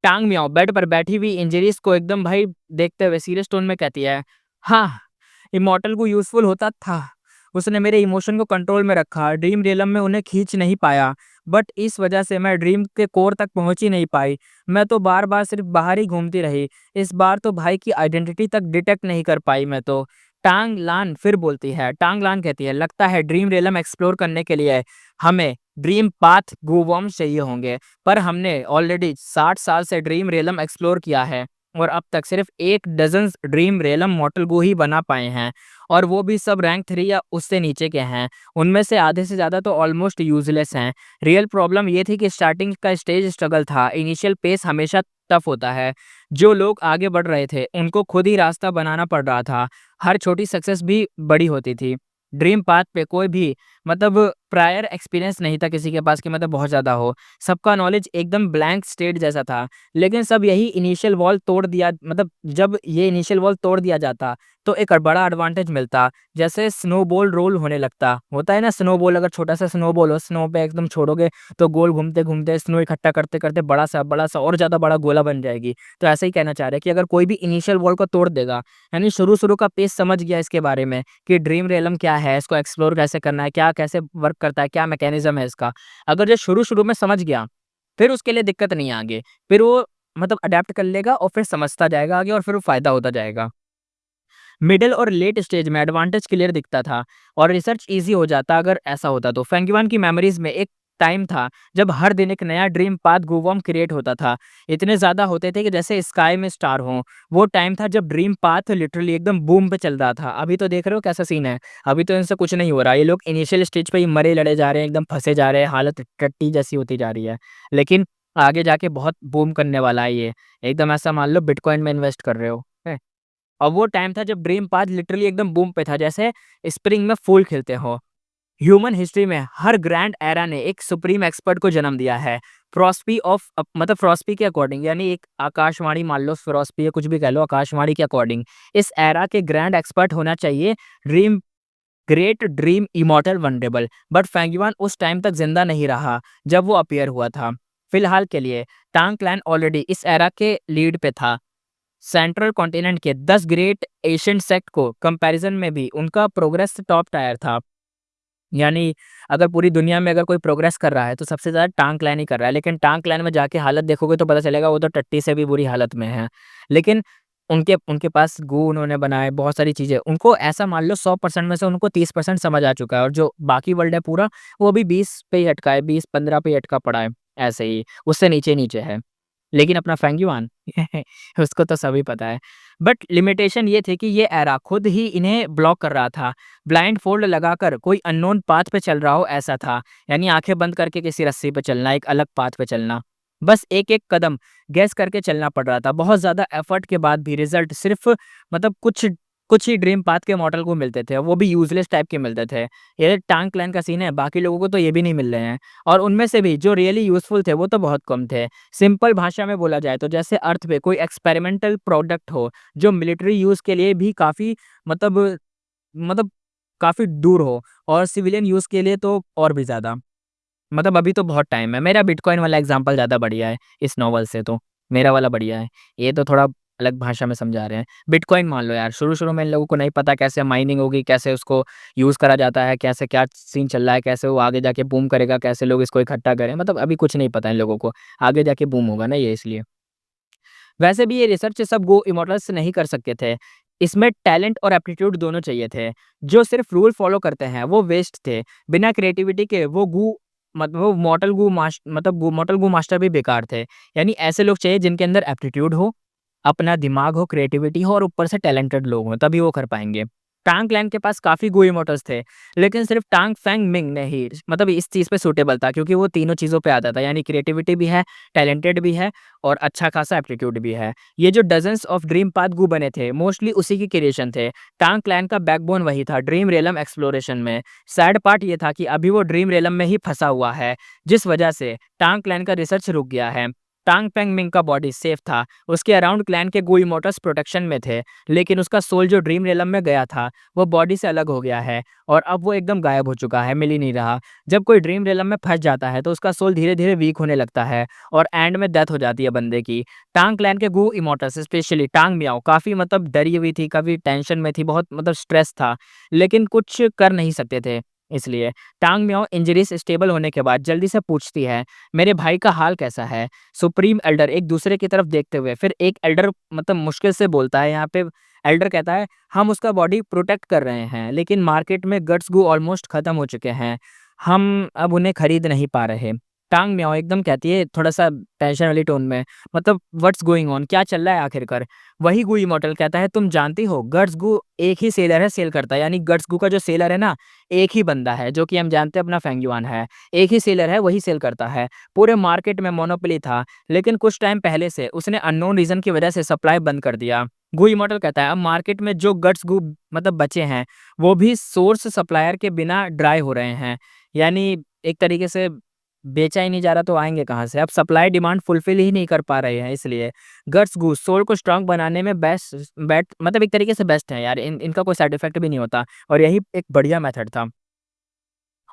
टांग मियाओ बेड पर बैठी हुई इंजरीज को एकदम भाई देखते हुए सीरियस टोन में कहती है, हाँ, इमॉर्टल को यूज़फुल होता था। उसने मेरे इमोशन को कंट्रोल में रखा। ड्रीम रियलम में उन्हें खींच नहीं पाया, बट इस वजह से मैं ड्रीम के कोर तक पहुँच ही नहीं पाई। मैं तो बार-बार सिर्फ बाहर ही घूमती रही। इस बार तो भाई की आइडेंटिटी तक डिटेक्ट नहीं कर पाई मैं तो। टांग लान फिर बोलती है, टांग लान कहती है, लगता है ड्रीम रियलम एक्सप्लोर करने के लिए हमें ड्रीम पाथ गूवर्म्स चाहिए होंगे। पर हमने ऑलरेडी 60 साल से ड्रीम रियलम एक्सप्लोर किया है और अब तक सिर्फ 1 डज़न ड्रीम रियलम मॉर्टल गो ही बना पाए हैं और वो भी सब रैंक 3 या उससे नीचे के हैं। उनमें से आधे से ज़्यादा तो ऑलमोस्ट यूज़लेस हैं। रियल प्रॉब्लम ये थी कि स्टार्टिंग का स्टेज स्ट्रगल था। इनिशियल पेस हमेशा टफ होता है। जो लोग आगे बढ़ रहे थे, उनको खुद ही रास्ता बनाना पड़ रहा था। हर छोटी सक्सेस भी बड़ी होती थी। ड्रीम पाथ पे कोई भी मतलब प्रायर एक्सपीरियंस नहीं था किसी के पास कि मतलब बहुत ज़्यादा हो। सबका नॉलेज एकदम ब्लैंक स्टेट जैसा था। लेकिन सब यही इनिशियल वॉल तोड़ दिया मतलब जब ये इनिशियल वॉल तोड़ दिया जाता, तो एक बड़ा एडवांटेज मिलता। जैसे स्नोबॉल रोल होने लगता। होता है ना स्नोबॉल अगर छोटा-सा स्नोबॉल हो, स्नो पे एकदम छोड़ोगे तो गोल घूमते-घूमते स्नो इकट्ठा करते-करते बड़ा-सा और ज़्यादा बड़ा गोला बन जाएगी। तो ऐसा ही कहना चाह रहे हैं कि अगर कोई भी इनिशियल वॉल को तोड़ देगा, यानी शुरू-शुरू का पेस समझ गया इसके बारे में कि ड्रीम रियलम क्या है, इसको एक्सप्लोर कैसे करना है, क्या कैसे वर्क करता है, क्या मैकेनिज़्म है इसका। अगर ये शुरू-शुरू में समझ गया, फिर उसके लिए दिक्कत नहीं है आगे। फिर वो मतलब अडैप्ट कर लेगा और फिर समझता जाएगा आगे और फिर वो फ़ायदा होता जाएगा। मिडल और लेट स्टेज में एडवांटेज क्लियर दिखता था और रिसर्च ईज़ी हो जाता अगर ऐसा होता तो। फेंगयुआन की मेमोरीज़ में एक टाइम था जब हर दिन एक नया ड्रीम पाथ गूवर्म क्रिएट होता था। इतने ज़्यादा होते थे कि जैसे स्काई में स्टार हों। वो टाइम था जब ड्रीम पाथ लिटरली एकदम बूम पे चल रहा था। अभी तो देख रहे हो कैसा सीन है। अभी तो इनसे कुछ नहीं हो रहा। ये लोग इनिशियल स्टेज पे ही मरे लड़े जा रहे हैं, एकदम फँसे जा रहे हैं, हालत टट्टी जैसी होती जा रही है। लेकिन आगे जाके बहुत बूम करने वाला है ये। एकदम ऐसा मान लो बिटकॉइन में इन्वेस्ट कर रहे हो। और वो टाइम था जब ड्रीम पाथ लिटरली एकदम बूम पे था, जैसे स्प्रिंग में फूल खिलते हो। ह्यूमन हिस्ट्री में हर ग्रैंड एरा ने एक सुप्रीम एक्सपर्ट को जन्म दिया है। फ़िलॉसफी ऑफ मतलब फ़िलॉसफी के अकॉर्डिंग यानी एक आकाशवाणी मान लो फ़िलॉसफी या कुछ भी कह लो आकाशवाणी के अकॉर्डिंग इस एरा के ग्रैंड एक्सपर्ट होना चाहिए dream great dream immortal vulnerable. But Fengyuan उस टाइम तक जिंदा नहीं रहा जब वो अपीयर हुआ था। फिलहाल के लिए टांग क्लैन ऑलरेडी इस एरा के लीड पे था। सेंट्रल कॉन्टिनेंट के 10 ग्रेट एशियन सेक्ट को कंपैरिजन में भी उनका प्रोग्रेस टॉप टायर था। यानी अगर पूरी दुनिया में अगर कोई प्रोग्रेस कर रहा है तो सबसे ज़्यादा टांग क्लैन ही कर रहा है। लेकिन टांग क्लैन में जाके हालत देखोगे तो पता चलेगा वो तो टट्टी से भी बुरी हालत में है। लेकिन उनके उनके पास गू उन्होंने बनाए बहुत सारी चीज़ें। उनको ऐसा मान लो 100% में से उनको 30% समझ आ चुका है और जो बाकी वर्ल्ड है पूरा वो अभी 20 पे ही अटका है, 20-15 पे ही अटका पड़ा है। ऐसे ही उससे नीचे-नीचे है। लेकिन अपना फेंगयुआन उसको तो सभी पता है। बट लिमिटेशन ये थी कि ये एरा खुद ही इन्हें ब्लॉक कर रहा था। ब्लाइंड फोल्ड लगाकर कोई अननोन पाथ पे चल रहा हो ऐसा था। यानी आँखें बंद करके किसी रस्सी पे चलना, एक अलग पाथ पे चलना। बस एक-एक कदम गैस करके चलना पड़ रहा था। बहुत ज़्यादा एफर्ट के बाद भी रिज़ल्ट सिर्फ़ मतलब कुछ कुछ ही ड्रीम पाथ के मॉडल को मिलते थे, वो भी यूज़लेस टाइप के मिलते थे। ये टांग क्लैन का सीन है, बाकी लोगों को तो ये भी नहीं मिल रहे हैं और उनमें से भी जो रियली यूज़फुल थे, वो तो बहुत कम थे। सिंपल भाषा में बोला जाए तो जैसे अर्थ पे कोई एक्सपेरिमेंटल प्रोडक्ट हो, जो मिलिट्री यूज़ के लिए भी काफ़ी मतलब मतलब काफ़ी दूर हो और सिविलियन यूज़ के लिए तो और भी ज़्यादा। मतलब अभी तो बहुत टाइम है। मेरा बिटकॉइन वाला एग्ज़ाम्पल ज़्यादा बढ़िया है इस नॉवल से तो, मेरा वाला बढ़िया है। ये तो थोड़ा अलग भाषा में समझा रहे हैं। बिटकॉइन मान लो यार, शुरू-शुरू में इन लोगों को नहीं पता कैसे माइनिंग होगी, कैसे उसको यूज़ करा जाता है, कैसे क्या सीन चल रहा है, कैसे वो आगे जाके बूम करेगा, कैसे लोग इसको इकट्ठा करें, मतलब अभी कुछ नहीं पता इन लोगों को। आगे जाके बूम होगा ना ये इसलिए। वैसे भी ये रिसर्च सब गो इमॉर्टल्स नहीं कर सकते थे। इसमें टैलेंट और एप्टीट्यूड दोनों चाहिए थे। जो सिर्फ़ रूल फ़ॉलो करते हैं, वो वेस्ट थे। बिना क्रिएटिविटी के वो गू मत वो मॉडल गू माश मतलब गू मॉडल गू मास्टर भी बेकार थे। यानी ऐसे लोग चाहिए जिनके अंदर एप्टीट्यूड हो, अपना दिमाग हो, क्रिएटिविटी हो और ऊपर से टैलेंटेड लोग हों, तभी वो कर पाएँगे। टांग क्लैन के पास काफ़ी गू इमॉर्टल्स थे, लेकिन सिर्फ़ टांग फेंग मिंग नहीं मतलब इस चीज़ पे सूटेबल था क्योंकि वो तीनों चीज़ों पे आता था, यानी क्रिएटिविटी भी है, टैलेंटेड भी है और अच्छा खासा एप्टीट्यूड भी है। ये जो डज़न्स ऑफ ड्रीम पाथ गू बने थे, मोस्टली उसी की क्रिएशन थे। टांग क्लैन का बैकबोन वही था, ड्रीम रियलम एक्सप्लोरेशन में। सैड पार्ट ये था कि अभी वो ड्रीम रियलम में ही फँसा हुआ है, जिस वजह से टांग क्लैन का रिसर्च रुक गया है। टांग पेंग मिंग का बॉडी सेफ था, उसके अराउंड क्लैन के गू इमोर्टल्स प्रोटेक्शन में थे, लेकिन उसका सोल जो ड्रीम रियलम में गया था, वो बॉडी से अलग हो गया है और अब वो एकदम गायब हो चुका है, मिल ही नहीं रहा। जब कोई ड्रीम रियलम में फँस जाता है, तो उसका सोल धीरे-धीरे वीक होने लगता है और एंड में डेथ हो जाती है बंदे की। टांग क्लैन के गू इमोर्टल्स स्पेशली टांग मियाओ काफ़ी मतलब डरी हुई थी, काफ़ी टेंशन में थी, बहुत मतलब स्ट्रेस था, लेकिन कुछ कर नहीं सकते थे इसलिए। टांग मियाओ इंजरीज स्टेबल होने के बाद जल्दी से पूछती है, मेरे भाई का हाल कैसा है? सुप्रीम एल्डर एक दूसरे की तरफ देखते हुए फिर एक एल्डर मतलब मुश्किल से बोलता है यहाँ पे एल्डर कहता है, हम उसका बॉडी प्रोटेक्ट कर रहे हैं, लेकिन मार्केट में गट्स गू ऑलमोस्ट खत्म हो चुके हैं। हम अब उन्हें खरीद नहीं पा रहे। टांग म्याओ एकदम कहती है थोड़ा-सा टेंशन वाली टोन में, मतलब व्हाट्स गोइंग ऑन? क्या चल रहा है आखिरकार? वही गू इमॉर्टल कहता है, तुम जानती हो गट्स गू एक ही सेलर है सेल करता है, यानी गट्स गू का जो सेलर है ना, एक ही बंदा है जो कि हम जानते हैं अपना फेंग युआन है। एक ही सेलर है वही सेल करता है। पूरे मार्केट में मोनोपोली था, लेकिन कुछ टाइम पहले से उसने अननोन रीज़न की वजह से सप्लाई बंद कर दिया। गू इमॉर्टल कहता है अब मार्केट में जो गट्स गू मतलब बचे हैं, वो भी सोर्स सप्लायर के बिना ड्राई हो रहे हैं। यानी एक तरीके से बेचा ही नहीं जा रहा तो आएँगे कहाँ से? अब सप्लाई डिमांड फुलफ़िल ही नहीं कर पा रहे हैं इसलिए। गट्स गू सोल को स्ट्रॉन्ग बनाने में मतलब एक तरीके से बेस्ट है यार, इनका कोई साइड इफ़ेक्ट भी नहीं होता और यही एक बढ़िया मेथड था।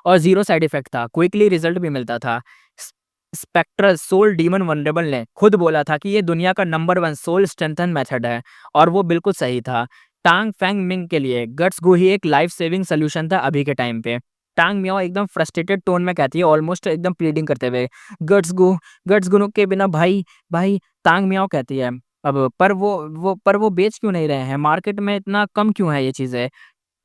और ज़ीरो साइड इफ़ेक्ट था, क्विकली रिज़ल्ट भी मिलता था। स स्पेक्ट्रल सोल डीमन वल्नरेबल ने खुद बोला था कि ये दुनिया का नंबर 1 सोल स्ट्रेंथन मेथड है और वो बिल्कुल सही था। टांग फेंग मिंग के लिए गट्स गू ही एक लाइफ सेविंग सॉल्यूशन था अभी के टाइम पे। टांग मियाओ एकदम फ्रस्ट्रेटेड टोन में कहती है, ऑलमोस्ट एकदम प्लीडिंग करते हुए, गट्स गू के बिना भाई भाई टांग मियाओ कहती है। अब पर वो बेच क्यों नहीं रहे हैं? मार्केट में इतना कम क्यों है ये चीज़ें?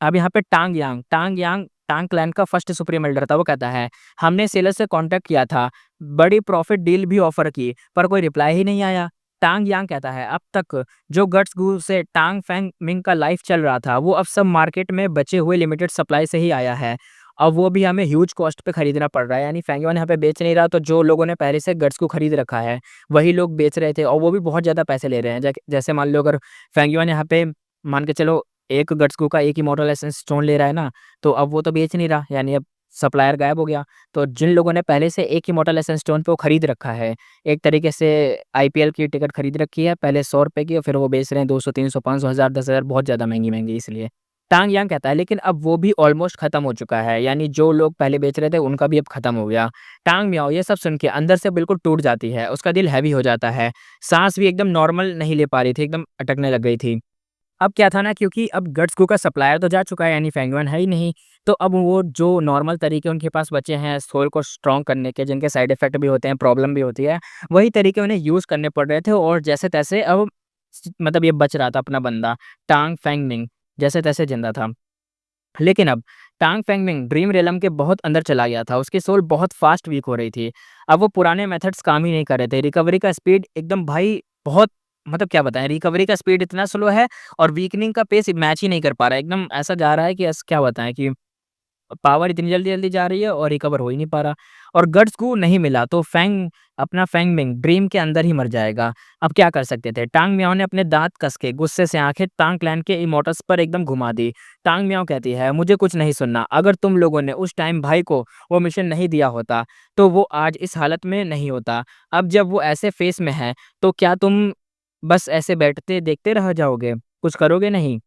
अब यहाँ पे टांग टांग क्लैन का फर्स्ट सुप्रीम एल्डर था, वो कहता है, हमने सेलर से कॉन्टैक्ट किया था, बड़ी प्रॉफिट डील भी ऑफर की, पर कोई रिप्लाई ही नहीं आया। टांग यांग कहता है, अब तक जो गट्स गू से टांग फैंग मिंग का लाइफ चल रहा था, वो अब सब मार्केट में बचे हुए लिमिटेड सप्लाई से ही आया है। अब वो भी हमें ह्यूज कॉस्ट पे खरीदना पड़ रहा है, यानी फेंग युआन यहाँ पे बेच नहीं रहा, तो जो लोगों ने पहले से गट्स को खरीद रखा है, वही लोग बेच रहे थे और वो भी बहुत ज़्यादा पैसे ले रहे हैं। जैसे मान लो अगर फेंग युआन यहाँ पे मान के चलो एक गट्सगू का एक ही मॉडल एसेंस स्टोन ले रहा है ना, तो अब वो तो बेच नहीं रहा, यानी अब सप्लायर गायब हो गया। तो जिन लोगों ने पहले से एक ही मॉडल एसेंस स्टोन पे वो खरीद रखा है, एक तरीके से आईपीएल की टिकट खरीद रखी है, पहले ₹100 की और फिर वो बेच रहे हैं 200, 300, 500, 1000, 10,000 बहुत ज़्यादा महँगी-महँगी इसलिए। टांग यांग कहता है लेकिन अब वो भी ऑलमोस्ट खत्म हो चुका है, यानी जो लोग पहले बेच रहे थे उनका भी अब खत्म हो गया। टांग मियाओ ये सब सुन के अंदर से बिल्कुल टूट जाती है, उसका दिल हैवी हो जाता है, साँस भी एकदम नॉर्मल नहीं ले पा रही थी, एकदम अटकने लग गई थी। अब क्या था ना, क्योंकि अब गट्स गू का सप्लायर तो जा चुका है, यानी फेंग युआन है ही नहीं, तो अब वो जो नॉर्मल तरीके उनके पास बचे हैं सोल को स्ट्रॉन्ग करने के, जिनके साइड इफ़ेक्ट भी होते हैं, प्रॉब्लम भी होती है, वही तरीके उन्हें यूज़ करने पड़ रहे थे और जैसे-तैसे अब मतलब ये बच रहा था अपना बंदा, टांग फेंग मिंग, जैसे-तैसे ज़िंदा था। लेकिन अब टांग फेंग मिंग ड्रीम रियलम के बहुत अंदर चला गया था, उसकी सोल बहुत फ़ास्ट वीक हो रही थी। अब वो पुराने मेथड्स काम ही नहीं कर रहे थे, रिकवरी का स्पीड एकदम भाई बहुत मतलब क्या बताएँ, रिकवरी का स्पीड इतना स्लो है और वीकनिंग का पेस मैच ही नहीं कर पा रहा है, एकदम ऐसा जा रहा है कि क्या बताएँ कि पावर इतनी जल्दी-जल्दी जा रही है और रिकवर हो ही नहीं पा रहा। और गट्स को नहीं मिला तो फैंग मिंग ड्रीम के अंदर ही मर जाएगा। अब क्या कर सकते थे? टांग मियाओ ने अपने दाँत कस के गुस्से से आँखें टांग क्लैन के इमोर्टल्स पर एकदम घुमा दी। टांग मियाओ कहती है, मुझे कुछ नहीं सुनना। अगर तुम लोगों ने उस टाइम भाई को वो मिशन नहीं दिया होता, तो वो आज इस हालत में नहीं होता। अब जब वो ऐसे फेस में है, तो क्या तुम बस ऐसे बैठते देखते रह जाओगे? कुछ करोगे नहीं?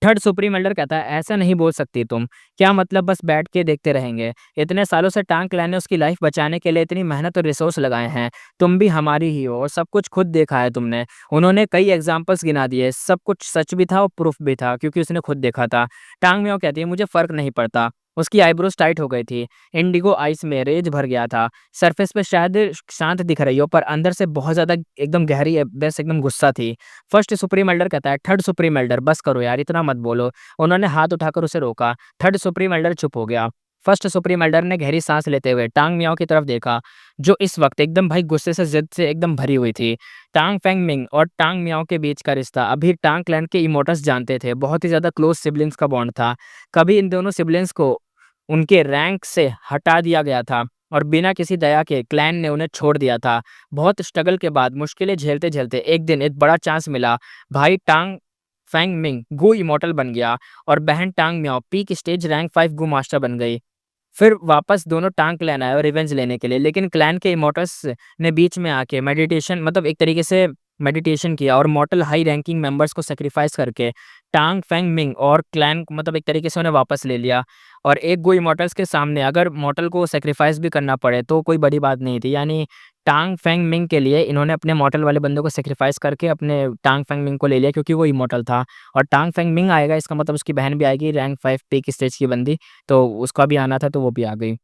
थर्ड सुप्रीम एल्डर कहता है, ऐसा नहीं बोल सकती तुम। क्या मतलब बस बैठ के देखते रहेंगे? इतने सालों से टांग क्लैन ने उसकी लाइफ बचाने के लिए इतनी मेहनत और रिसोर्स लगाए हैं। तुम भी हमारी ही हो और सब कुछ खुद देखा है तुमने। उन्होंने कई एग्जाम्पल्स गिना दिए, सब कुछ सच भी था और प्रूफ भी था क्योंकि उसने खुद देखा था। टांग मियाओ कहती है, मुझे फ़र्क नहीं पड़ता। उसकी आईब्रोज टाइट हो गई थी, इंडिगो आइस में रेज भर गया था। सरफेस पे शायद शांत दिख रही हो पर अंदर से बहुत ज़्यादा एकदम गहरी बस एकदम गुस्सा थी। फर्स्ट सुप्रीम एल्डर कहता है, थर्ड सुप्रीम एल्डर बस करो यार, इतना मत बोलो। उन्होंने हाथ उठाकर उसे रोका। थर्ड सुप्रीम एल्डर चुप हो गया। फर्स्ट सुप्रीम एल्डर ने गहरी सांस लेते हुए टांग मियाओ की तरफ देखा, जो इस वक्त एकदम भाई गुस्से से जिद से एकदम भरी हुई थी। टांग फेंग मिंग और टांग मियाओ के बीच का रिश्ता अभी टांग क्लैन के इमोटस जानते थे, बहुत ही ज्यादा क्लोज सिबलिंग्स का बॉन्ड था। कभी इन दोनों सिबलिंग्स को उनके रैंक से हटा दिया गया था और बिना किसी दया के क्लैन ने उन्हें छोड़ दिया था। बहुत स्ट्रगल के बाद मुश्किलें झेलते-झेलते एक दिन एक बड़ा चांस मिला। भाई टांग फैंग मिंग गो इमॉर्टल बन गया और बहन टांग मियाओ पीक स्टेज रैंक 5 गो मास्टर बन गई। फिर वापस दोनों टांग क्लैन आए और रिवेंज लेने के लिए, लेकिन क्लैन के इमॉर्टल्स ने बीच में आके मेडिटेशन मतलब एक तरीके से मेडिटेशन किया और मॉर्टल हाई रैंकिंग मेंबर्स को सैक्रिफाइस करके टांग फैंग मिंग और क्लैन को मतलब एक तरीके से उन्हें वापस ले लिया। और एक गो इमॉर्टल्स के सामने अगर मॉर्टल को सैक्रिफाइस भी करना पड़े तो कोई बड़ी बात नहीं थी। यानी टांग फैंग मिंग के लिए इन्होंने अपने मॉर्टल वाले बंदे को सैक्रिफाइस करके अपने टांग फैंग मिंग को ले लिया क्योंकि वो इमॉर्टल था। और टांग फैंग मिंग आएगा इसका मतलब उसकी बहन भी आएगी रैंक 5 पीक स्टेज की बंदी, तो उसका भी आना था तो वो भी आ गई।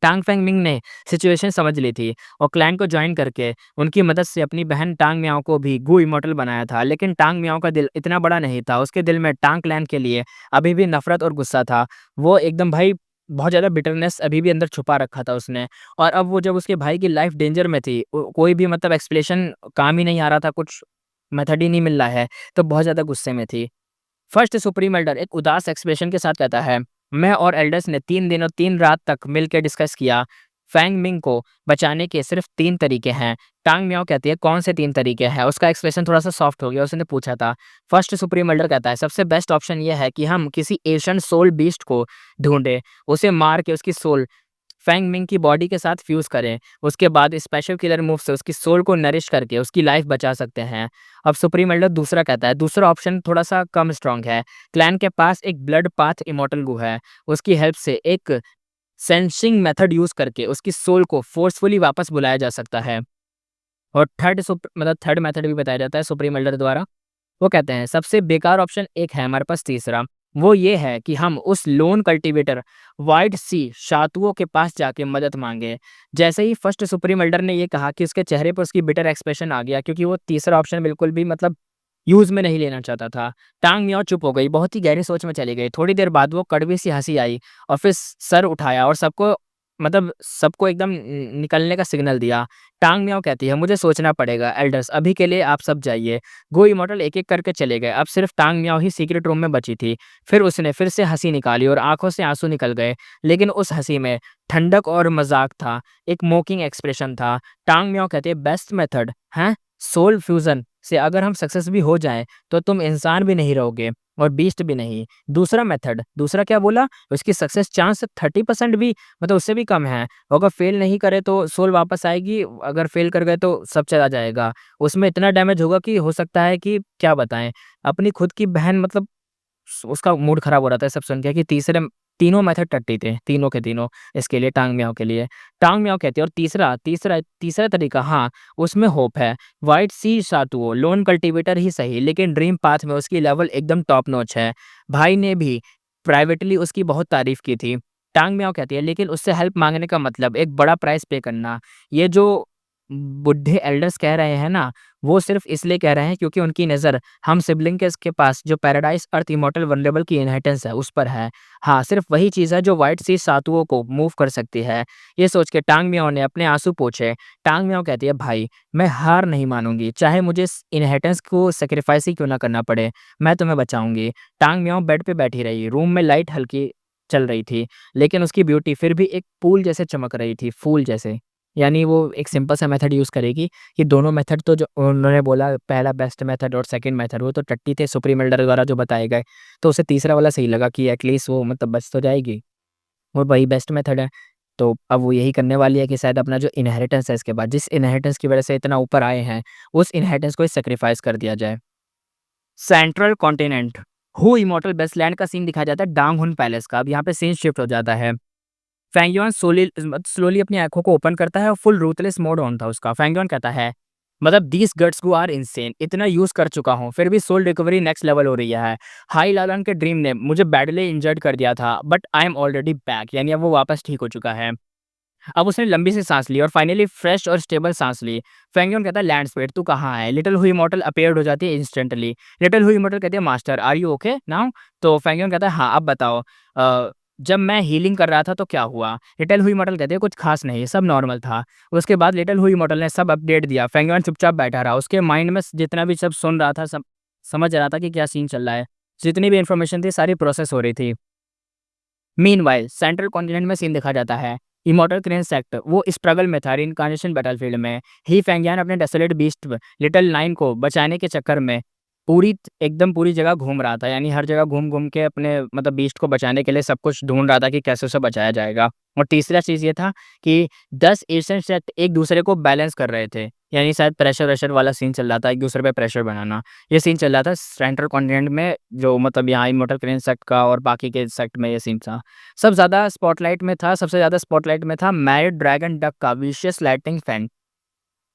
टांग फैंग मिंग ने सिचुएशन समझ ली थी और क्लैन को जॉइन करके उनकी मदद से अपनी बहन टांग मियाओ को भी गू इमॉर्टल बनाया था। लेकिन टांग मियाओ का दिल इतना बड़ा नहीं था, उसके दिल में टांग क्लैन के लिए अभी भी नफरत और गुस्सा था। वो एकदम भाई बहुत ज़्यादा बिटरनेस अभी भी अंदर छुपा रखा था उसने। और अब वो जब उसके भाई की लाइफ डेंजर में थी, कोई भी मतलब एक्सप्लेनेशन काम ही नहीं आ रहा था, कुछ मेथड ही नहीं मिल रहा है, तो बहुत ज़्यादा गुस्से में थी। फर्स्ट सुप्रीम एल्डर एक उदास एक्सप्रेशन के साथ कहता है, मैं और एल्डर्स ने 3 दिन और 3 रात तक मिलकर डिस्कस किया। फैंग मिंग को बचाने के सिर्फ 3 तरीके हैं। टांग मियाओ कहती है, कौन से 3 तरीके हैं? उसका एक्सप्रेशन थोड़ा-सा सॉफ्ट हो गया, उसने पूछा था। फर्स्ट सुप्रीम एल्डर कहता है, सबसे बेस्ट ऑप्शन ये है कि हम किसी एशियन सोल बीस्ट को ढूँढें, उसे मार के उसकी सोल फैंग मिंग की बॉडी के साथ फ्यूज़ करें। उसके बाद स्पेशल किलर मूव से उसकी सोल को नरिश करके उसकी लाइफ बचा सकते हैं। अब सुप्रीम एल्डर दूसरा कहता है, दूसरा ऑप्शन थोड़ा-सा कम स्ट्रॉन्ग है। क्लैन के पास एक ब्लड पाथ इमॉर्टल गू है। उसकी हेल्प से एक सेंसिंग मेथड यूज़ करके उसकी सोल को फोर्सफुली वापस बुलाया जा सकता है। और थर्ड मेथड भी बताया जाता है सुप्रीम एल्डर द्वारा। वो कहते हैं, सबसे बेकार ऑप्शन एक है हमारे पास तीसरा, वो ये है कि हम उस लोन कल्टीवेटर व्हाइट सी शातुओं के पास जाके मदद मांगे। जैसे ही फर्स्ट सुप्रीम एल्डर ने ये कहा कि उसके चेहरे पर उसकी बिटर एक्सप्रेशन आ गया क्योंकि वो तीसरा ऑप्शन बिल्कुल भी मतलब यूज़ में नहीं लेना चाहता था। टांग मियाओ चुप हो गई, बहुत ही गहरी सोच में चली गई। थोड़ी देर बाद वो कड़वी सी हंसी आई और फिर सर उठाया और सबको एकदम निकलने का सिग्नल दिया। टांग मियाओ कहती है, मुझे सोचना पड़ेगा एल्डर्स, अभी के लिए आप सब जाइए। गो इमॉर्टल एक-एक करके चले गए। अब सिर्फ टांग मियाओ ही सीक्रेट रूम में बची थी। फिर उसने फिर से हँसी निकाली और आँखों से आँसू निकल गए। लेकिन उस हँसी में ठंडक और मज़ाक था, एक मोकिंग एक्सप्रेशन था। टांग मियाओ कहती है, बेस्ट मेथड हैं? सोल फ्यूज़न से अगर हम सक्सेस भी हो जाएँ, तो तुम इंसान भी नहीं रहोगे और बीस्ट भी नहीं। दूसरा मेथड, दूसरा क्या बोला? उसकी सक्सेस चांस 30% भी मतलब उससे भी कम है। अगर फेल नहीं करे तो सोल वापस आएगी, अगर फेल कर गए तो सब चला जाएगा। उसमें इतना डैमेज होगा कि हो सकता है कि क्या बताएँ, अपनी खुद की बहन मतलब उसका मूड खराब हो रहा था सब सुन के कि तीसरे तीनों मेथड टट्टी थे, तीनों के तीनों इसके लिए टांग मियाओ के लिए। टांग मियाओ कहती है, और तीसरा तीसरा तीसरा तरीका हाँ, उसमें होप है। व्हाइट सी शातुओ लोन कल्टीवेटर ही सही लेकिन ड्रीम पाथ में उसकी लेवल एकदम टॉप नॉच है। भाई ने भी प्राइवेटली उसकी बहुत तारीफ़ की थी। टांग मियाओ कहती है, लेकिन उससे हेल्प माँगने का मतलब एक बड़ा प्राइस पे करना। ये जो बुड्ढे एल्डर्स कह रहे हैं ना, वो सिर्फ़ इसलिए कह रहे हैं क्योंकि उनकी नज़र हम सिबलिंग्स के पास जो पैराडाइज़ अर्थ इमॉर्टल वल्नरेबल की इनहेरिटेंस है, उस पर है। हाँ, सिर्फ़ वही चीज़ है जो व्हाइट सी सातुओं को मूव कर सकती है। ये सोच के टांग मियाओ ने अपने आँसू पोंछे। टांग मियाओ कहती है, भाई, मैं हार नहीं मानूँगी, चाहे मुझे इस इनहेरिटेंस को सैक्रिफ़ाइस ही क्यों ना करना पड़े, मैं तुम्हें बचाऊँगी। टांग मियाओ बेड पे बैठी रही, रूम में लाइट हल्की चल रही थी, लेकिन उसकी ब्यूटी फिर भी एक पूल जैसे चमक रही थी, फूल जैसे। यानी वो एक सिंपल सा मेथड यूज़ करेगी कि दोनों मेथड तो जो उन्होंने बोला पहला बेस्ट मेथड और सेकंड मेथड वो तो टट्टी थे सुप्रीम एल्डर द्वारा जो बताए गए, तो उसे तीसरा वाला सही लगा कि एटलीस्ट वो मतलब बच तो जाएगी और वही बेस्ट मेथड है। तो अब वो यही करने वाली है कि शायद अपना जो इनहेरिटेंस है इसके बाद, जिस इनहेरिटेंस की वजह से इतना ऊपर आए हैं, उस इनहेरिटेंस को ही सैक्रिफाइस कर दिया जाए। सेंट्रल कॉन्टिनेंट, हू इमॉर्टल बेस्टलैंड का सीन दिखाया जाता है डांग हुन पैलेस का। अब यहाँ पे सीन शिफ्ट हो जाता है। फैंग युआन स्लोली अपनी आँखों को ओपन करता है और फुल रूथलेस मोड ऑन था उसका। फैंग युआन कहता है, मतलब दीस गट्स गो आर इनसेन, इतना यूज़ कर चुका हूँ, फिर भी सोल रिकवरी नेक्स्ट लेवल हो रही है। हाई लालन के ड्रीम ने मुझे बैडली इंजर्ड कर दिया था, but I am already back, यानी अब वो वापस ठीक हो चुका है। अब उसने लंबी सी सांस ली और फाइनली फ्रेश और स्टेबल सांस ली। फैंगियन कहता है, लैंड स्पीड तू कहाँ है? लिटिल हुई इमॉर्टल अपीयर्ड हो जाती है इंस्टेंटली। लिटिल हुई इमॉर्टल कहती है, master are you okay now? तो फैंगियन कहता है, हाँ अब बताओ। जब मैं हीलिंग कर रहा था तो क्या हुआ? लिटिल हुई इमॉर्टल कहती है, कुछ खास नहीं, सब नॉर्मल था। उसके बाद लिटिल हुई इमॉर्टल ने सब अपडेट दिया। फैंगियन चुपचाप बैठा रहा। उसके माइंड में जितना भी सब सुन रहा था, सब समझ रहा था कि क्या सीन चल रहा है। जितनी भी इन्फॉर्मेशन थी सारी प्रोसेस हो रही थी। मीनवाइल सेंट्रल कॉन्टिनेंट में सीन देखा जाता है। इमॉर्टल क्रेन सेक्ट वो स्ट्रगल में था रिइंकार्नेशन बैटलफील्ड में। ही फेंगियान अपने डेसोलेट बीस्ट लिटिल नाइन को बचाने के चक्कर में एकदम पूरी जगह घूम रहा था। यानी हर जगह घूम-घूम के अपने मतलब बीस्ट को बचाने के लिए सब कुछ ढूँढ रहा था कि कैसे उसे बचाया जाएगा। और तीसरा चीज़ ये था कि 10 एशियन सेक्ट एक दूसरे को बैलेंस कर रहे थे। यानी शायद प्रेशर-वेशर वाला सीन चल रहा था, एक दूसरे पे प्रेशर बनाना। ये सीन चल रहा था सेंट्रल कॉन्टिनेंट में, जो मतलब यहाँ इमॉर्टल क्रेन सेक्ट का और बाकी के सेक्ट में ये सीन था। सबसे ज़्यादा स्पॉटलाइट में था मैरिड ड्रैगन डक का विशियस लाइटनिंग फैन।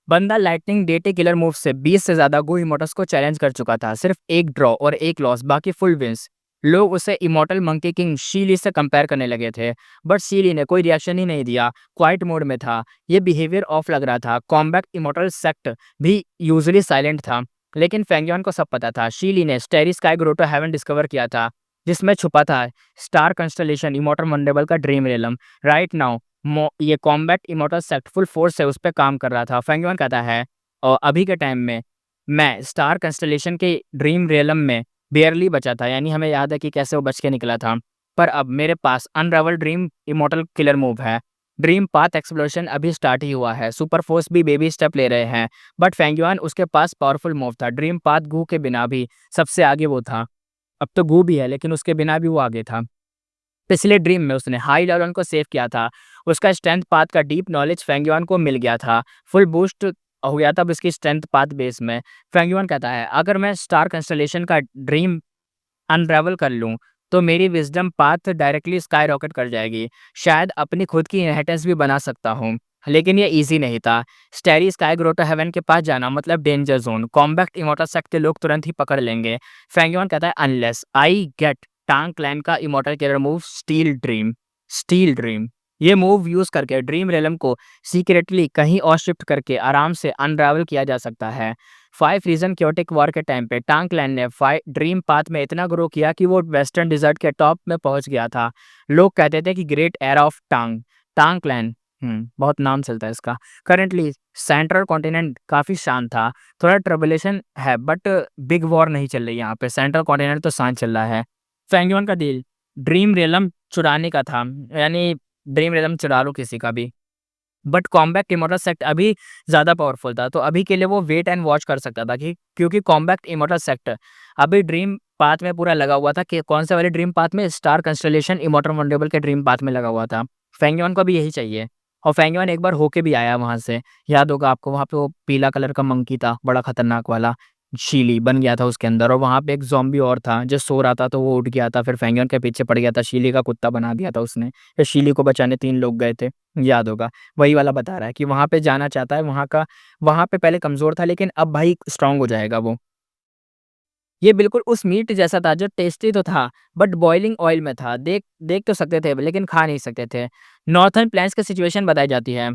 बंदा लाइटनिंग डेटे किलर मूव से 20 से ज़्यादा गो इमॉर्टल्स को चैलेंज कर चुका था। सिर्फ 1 ड्रॉ और 1 लॉस, बाकी फुल विन्स। लोग उसे इमॉर्टल मंकी किंग शी से कंपेयर करने लगे थे, बट शी ने कोई रिएक्शन ही नहीं दिया, क्वाइट मोड में था। ये बिहेवियर ऑफ लग रहा था। कॉम्बैक्ट इमॉर्टल सेक्ट भी यूजुअली साइलेंट था, लेकिन फेंगियन को सब पता था। शी ने starry sky grotto heaven discover किया था, जिसमें छुपा था स्टार कंस्टलेशन इमॉर्टल मंडेबल का ड्रीम रेलम। राइट नाउ ये combat immortal sect full force से उस पे काम कर रहा था। फेंगियन कहता है, और अभी के टाइम में मैं स्टार कंस्टलेशन के ड्रीम रियलम में बेयरली बचा था। यानी हमें याद है कि कैसे वो बच के निकला था। पर अब मेरे पास unravel dream immortal killer move है। ड्रीम पाथ एक्सप्लोरेशन अभी स्टार्ट ही हुआ है। सुपर फोर्स भी बेबी स्टेप ले रहे हैं, बट फेंगियन उसके पास पावरफुल मूव था। ड्रीम पाथ गू के बिना भी सबसे आगे वो था। अब तो गू भी है, लेकिन उसके बिना भी वो आगे था। पिछले ड्रीम में उसने हाई लेवल को सेव किया था। उसका स्ट्रेंथ पाथ का डीप नॉलेज फेंगियन को मिल गया था। फुल बूस्ट हो गया था अब इसकी स्ट्रेंथ पाथ बेस में। फेंगियन कहता है, अगर मैं स्टार कंस्टलेशन का ड्रीम अनरावल कर लूँ, तो मेरी wisdom path directly sky rocket कर जाएगी। शायद अपनी खुद की इनहेरिटेंस भी बना सकता हूँ, लेकिन ये ईज़ी नहीं था। स्टेरी स्काई ग्रोटो हेवन के पास जाना मतलब danger zone. Combat immortal sect के लोग तुरंत ही पकड़ लेंगे। फेंगियन कहता है, अनलेस आई गेट टांग क्लैन का immortal killer move steel dream. ये मूव यूज़ करके ड्रीम रेलम को सीक्रेटली कहीं और शिफ्ट करके आराम से अनरावल किया जा सकता है। 5 रीजन क्योटिक वॉर के टाइम पे टांग क्लैन ने ड्रीम पाथ में इतना ग्रो किया कि वो वेस्टर्न डिजर्ट के टॉप में पहुंच गया था। लोग कहते थे कि ग्रेट एरा ऑफ टांग क्लैन। बहुत नाम चलता है इसका। करंटली सेंट्रल कॉन्टिनेंट काफ़ी शांत था। थोड़ा ट्रबलेशन है, बट बिग वॉर नहीं चल रही यहाँ पे। सेंट्रल कॉन्टिनेंट तो शांत चल रहा है। फेंगियन का दिल ड्रीम रियलम चुराने का था, यानी ड्रीम रियलम चुरा लो किसी का भी। बट कॉम्बैक्ट इमॉर्टल सेक्ट अभी ज़्यादा पावरफुल था, तो अभी के लिए वो वेट एंड वॉच कर सकता था कि क्योंकि कॉम्बैक्ट इमॉर्टल सेक्ट अभी ड्रीम पाथ में पूरा लगा हुआ था कि कौन से वाले ड्रीम पाथ में, स्टार कंस्टलेशन इमॉर्टल वंडेबल के ड्रीम पाथ में लगा हुआ था। फेंगियन को भी यही चाहिए। और फेंगियन एक बार होके भी आया वहाँ से, याद होगा आपको, वहाँ पे वो पीला कलर का मंकी था, बड़ा खतरनाक वाला। शीली बन गया था उसके अंदर, और वहाँ पे एक ज़ॉम्बी और था जो सो रहा था, तो वो उठ गया था, फिर फेंगियन के पीछे पड़ गया था। शीली का कुत्ता बना दिया था उसने। फिर शीली को बचाने 3 लोग गए थे, याद होगा। वही वाला बता रहा है कि वहाँ पे जाना चाहता है। वहाँ पे पहले कमज़ोर था, लेकिन अब भाई स्ट्रॉन्ग हो जाएगा वो। ये बिल्कुल उस मीट जैसा था जो टेस्टी तो था, बट बॉइलिंग ऑयल में था। देख देख तो सकते थे, लेकिन खा नहीं सकते थे। नॉर्थर्न प्लेन्स की सिचुएशन बताई जाती है।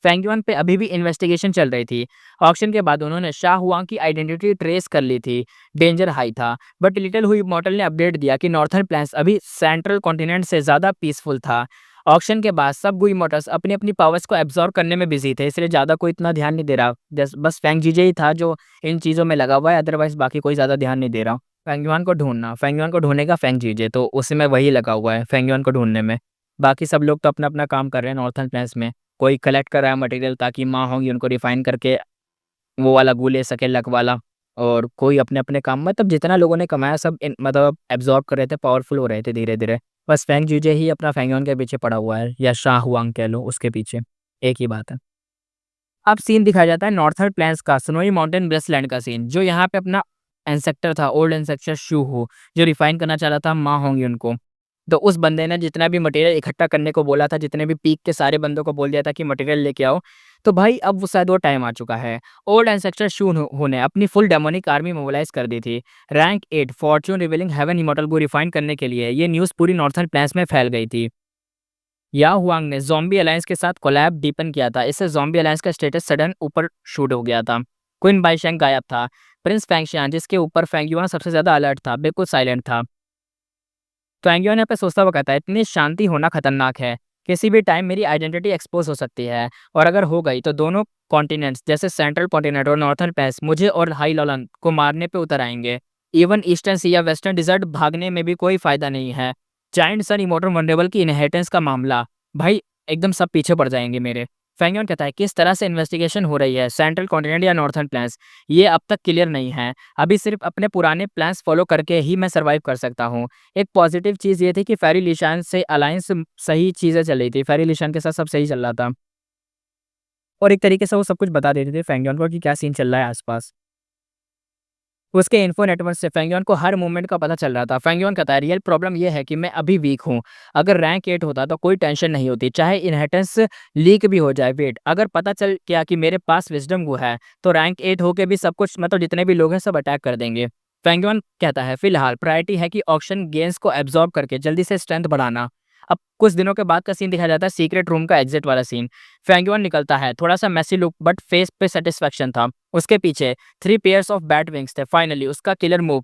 फेंगियन पे अभी भी इन्वेस्टिगेशन चल रही थी। ऑक्शन के बाद उन्होंने शाह हुआंग की आइडेंटिटी ट्रेस कर ली थी। डेंजर हाई था, बट लिटिल हुई मॉडल ने अपडेट दिया कि नॉर्थर्न प्लेन्स अभी सेंट्रल कॉन्टिनेंट से ज़्यादा पीसफुल था। ऑक्शन के बाद सब गुई मोटर्स अपनी अपनी पावर्स को एब्जॉर्ब करने में बिजी थे, इसलिए ज़्यादा कोई इतना ध्यान नहीं दे रहा। बस फैंग जीजे ही था जो इन चीज़ों में लगा हुआ है, अदरवाइज बाकी कोई ज़्यादा ध्यान नहीं दे रहा। फेंगयुआन को ढूँढना, फेंगयुआन को ढूँढेगा फेंग जीजे, तो उसी में वही लगा हुआ है फेंगयुआन को ढूँढने में। बाकी सब लोग तो अपना-अपना काम कर रहे हैं नॉर्थर्न प्लेन्स में। कोई कलेक्ट कर रहा है मटेरियल ताकि मा होंगी उनको रिफाइन करके वो वाला गू ले सके लक वाला, और कोई अपने-अपने काम मतलब जितना लोगों ने कमाया सब इन मतलब एब्ज़ॉर्ब कर रहे थे, पावरफुल हो रहे थे धीरे-धीरे। बस फेंग जीजे ही अपना फेंगयुआन के पीछे पड़ा हुआ है या शाह हुआंग कह लो उसके पीछे, एक ही बात है। अब सीन दिखाया जाता है नॉर्थर्न प्लेन्स का, स्नोई माउंटेन वेस्टलैंड का सीन, जो यहाँ पे अपना एंसेस्टर था, ओल्ड एंसेस्टर शू हो, जो रिफाइन करना चाह रहा था मा होंगयुन को। तो उस बंदे ने जितना भी मटेरियल इकट्ठा करने को बोला था, जितने भी पीक के सारे बंदों को बोल दिया था कि मटेरियल लेके आओ। तो भाई अब वो शायद वो टाइम आ चुका है। ओल्ड एंसेस्टर शू हो ने अपनी फुल डेमोनिक आर्मी मोबिलाइज़ कर दी थी। Rank 8 fortune revealing heaven immortal को रिफाइन करने के लिए ये न्यूज़ पूरी नॉर्थर्न प्लेन्स में फैल गई थी। या हुआंग ने ज़ॉम्बी अलायंस के साथ कोलैब डीपन किया था। इससे ज़ॉम्बी अलायंस का स्टेटस सडन ऊपर शूट हो गया था। क्वीन बाईशेंग गायब था। प्रिंस फेंगशियान जिसके ऊपर फेंगयुआन सबसे ज़्यादा अलर्ट था, बिल्कुल साइलेंट था। फेंगयुआन यहाँ पे सोचता हुआ कहता है, इतनी शांति होना खतरनाक है। किसी भी टाइम मेरी आइडेंटिटी एक्सपोज़ हो सकती है, और अगर हो गई तो दोनों कॉन्टिनेंट्स जैसे सेंट्रल कॉन्टिनेंट और नॉर्थर्न प्लेन्स मुझे और हाई लॉलन को मारने पे उतर आएँगे। इवन ईस्टर्न सी या वेस्टर्न डिज़र्ट भागने में भी कोई फ़ायदा नहीं है। जायंट सन इमॉर्टल वल्नरेबल की इनहेरिटेंस का मामला, भाई एकदम सब पीछे पड़ जाएँगे मेरे। फेंगयुआन कहता है किस तरह से इन्वेस्टिगेशन हो रही है, सेंट्रल कॉन्टिनेंट या नॉर्थर्न प्लेन्स, ये अब तक क्लियर नहीं है। अभी सिर्फ़ अपने पुराने प्लान्स फ़ॉलो करके ही मैं सर्वाइव कर सकता हूँ। एक पॉज़िटिव चीज़ ये थी कि फेरी लिशान से अलायंस सही चीज़ें चल रही थी। फेरी लिशान के साथ सब सही चल रहा था, और एक तरीके से वो सब कुछ बता देते थे फेंगयुआन को कि क्या सीन चल रहा है आस-पास। उसके इन्फो नेटवर्क से फेंगयुआन को हर मूवमेंट का पता चल रहा था। फेंगयुआन कहता है रियल प्रॉब्लम ये है कि मैं अभी वीक हूँ। अगर रैंक 8 होता तो कोई टेंशन नहीं होती, चाहे इनहेरिटेंस लीक भी हो जाए। वेट, अगर पता चल गया कि मेरे पास विज़डम गो है, तो रैंक 8 होके भी सब कुछ मतलब जितने भी लोग हैं सब अटैक कर देंगे। फेंगयुआन कहता है फिलहाल प्रायोरिटी है कि ऑक्शन गेन्स को एब्ज़ॉर्ब करके जल्दी से स्ट्रेंथ बढ़ाना। अब कुछ दिनों के बाद का सीन दिखाया जाता है, सीक्रेट रूम का एग्ज़िट वाला सीन। फेंगयुआन निकलता है, थोड़ा-सा मेसी लुक बट फेस पे सैटिस्फैक्शन था। उसके पीछे 3 पेयर्स ऑफ बैट विंग्स थे। फाइनली उसका killer move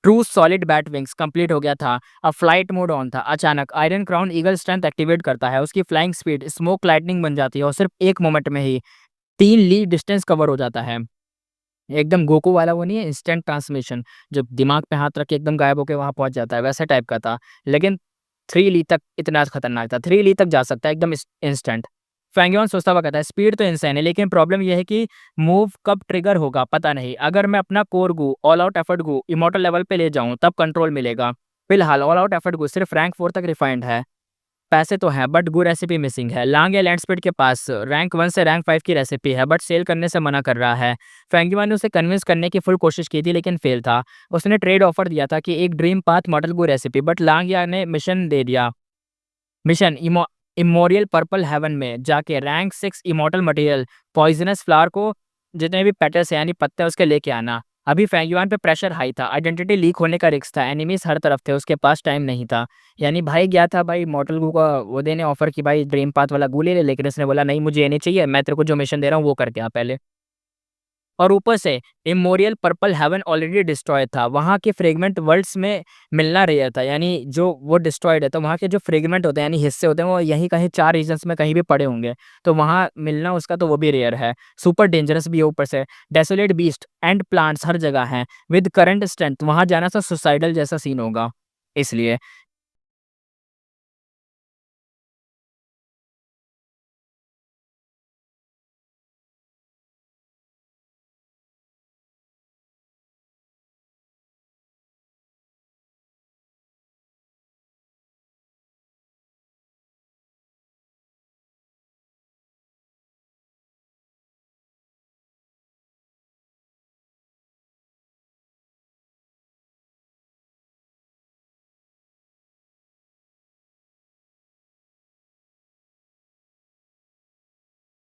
true solid bat wings complete हो गया था। अब फ्लाइट मोड ऑन था। अचानक iron crown eagle strength activate करता है। उसकी फ्लाइंग स्पीड स्मोक लाइटनिंग बन जाती है और सिर्फ एक मोमेंट में ही 3 ली डिस्टेंस कवर हो जाता है। एकदम गोकू वाला वो नहीं है इंस्टेंट ट्रांसमिशन, जो दिमाग पे हाथ रख के एकदम गायब होके वहाँ पहुँच जाता है, वैसे टाइप का था। लेकिन 3 ली तक इतना खतरनाक था। 3 ली तक जा सकता है एकदम इंस्टेंट। फेंगयुआन सोचता हुआ कहता है स्पीड तो इंसान है, लेकिन प्रॉब्लम ये है कि मूव कब ट्रिगर होगा पता नहीं। अगर मैं अपना कोर गू, ऑल आउट एफर्ट गू इमॉर्टल लेवल पे ले जाऊँ तब कंट्रोल मिलेगा। फिलहाल ऑल आउट एफर्ट गू सिर्फ रैंक 4 तक रिफाइंड है। पैसे तो हैं बट गू रेसिपी मिसिंग है। लांग या लैंडस्पीड के पास रैंक 1 से रैंक 5 की रेसिपी है बट सेल करने से मना कर रहा है। फेंगयुआन ने उसे कन्विंस करने की फुल कोशिश की थी लेकिन फेल था। उसने ट्रेड ऑफर दिया था कि एक dream path model Gu recipe, but Lang Ya ने मिशन दे दिया। मिशन इमोरियल पर्पल हेवन में जाके rank 6 immortal material poisonous flower को जितने भी पेटल्स हैं यानी पत्ते उसके लेके आना। अभी फेंगयुआन पे प्रेशर हाई था, आइडेंटिटी लीक होने का रिस्क था, एनिमीज हर तरफ थे, उसके पास टाइम नहीं था। यानी भाई गया था भाई मॉर्टल गू का वो देने ऑफर कि भाई ड्रीम पाथ वाला गू ले, लेकिन उसने बोला नहीं मुझे ये नहीं चाहिए, मैं तेरे को जो मिशन दे रहा हूँ वो करके आ पहले। और ऊपर से इमोरियल पर्पल हेवन ऑलरेडी डिस्ट्रॉयड था। वहाँ के फ्रेगमेंट वर्ल्ड्स में मिलना रेयर था, यानी जो वो डिस्ट्रॉयड है तो वहाँ के जो फ्रेगमेंट होते हैं यानी हिस्से होते हैं वो यहीं कहीं 4 रीजन्स में कहीं भी पड़े होंगे। तो वहाँ मिलना उसका तो वो भी रेयर है। सुपर डेंजरस भी है ऊपर से। डेसोलेट बीस्ट एंड प्लांट्स हर जगह हैं। विद करंट स्ट्रेंथ वहाँ जाना सा सुसाइडल जैसा सीन होगा। इसलिए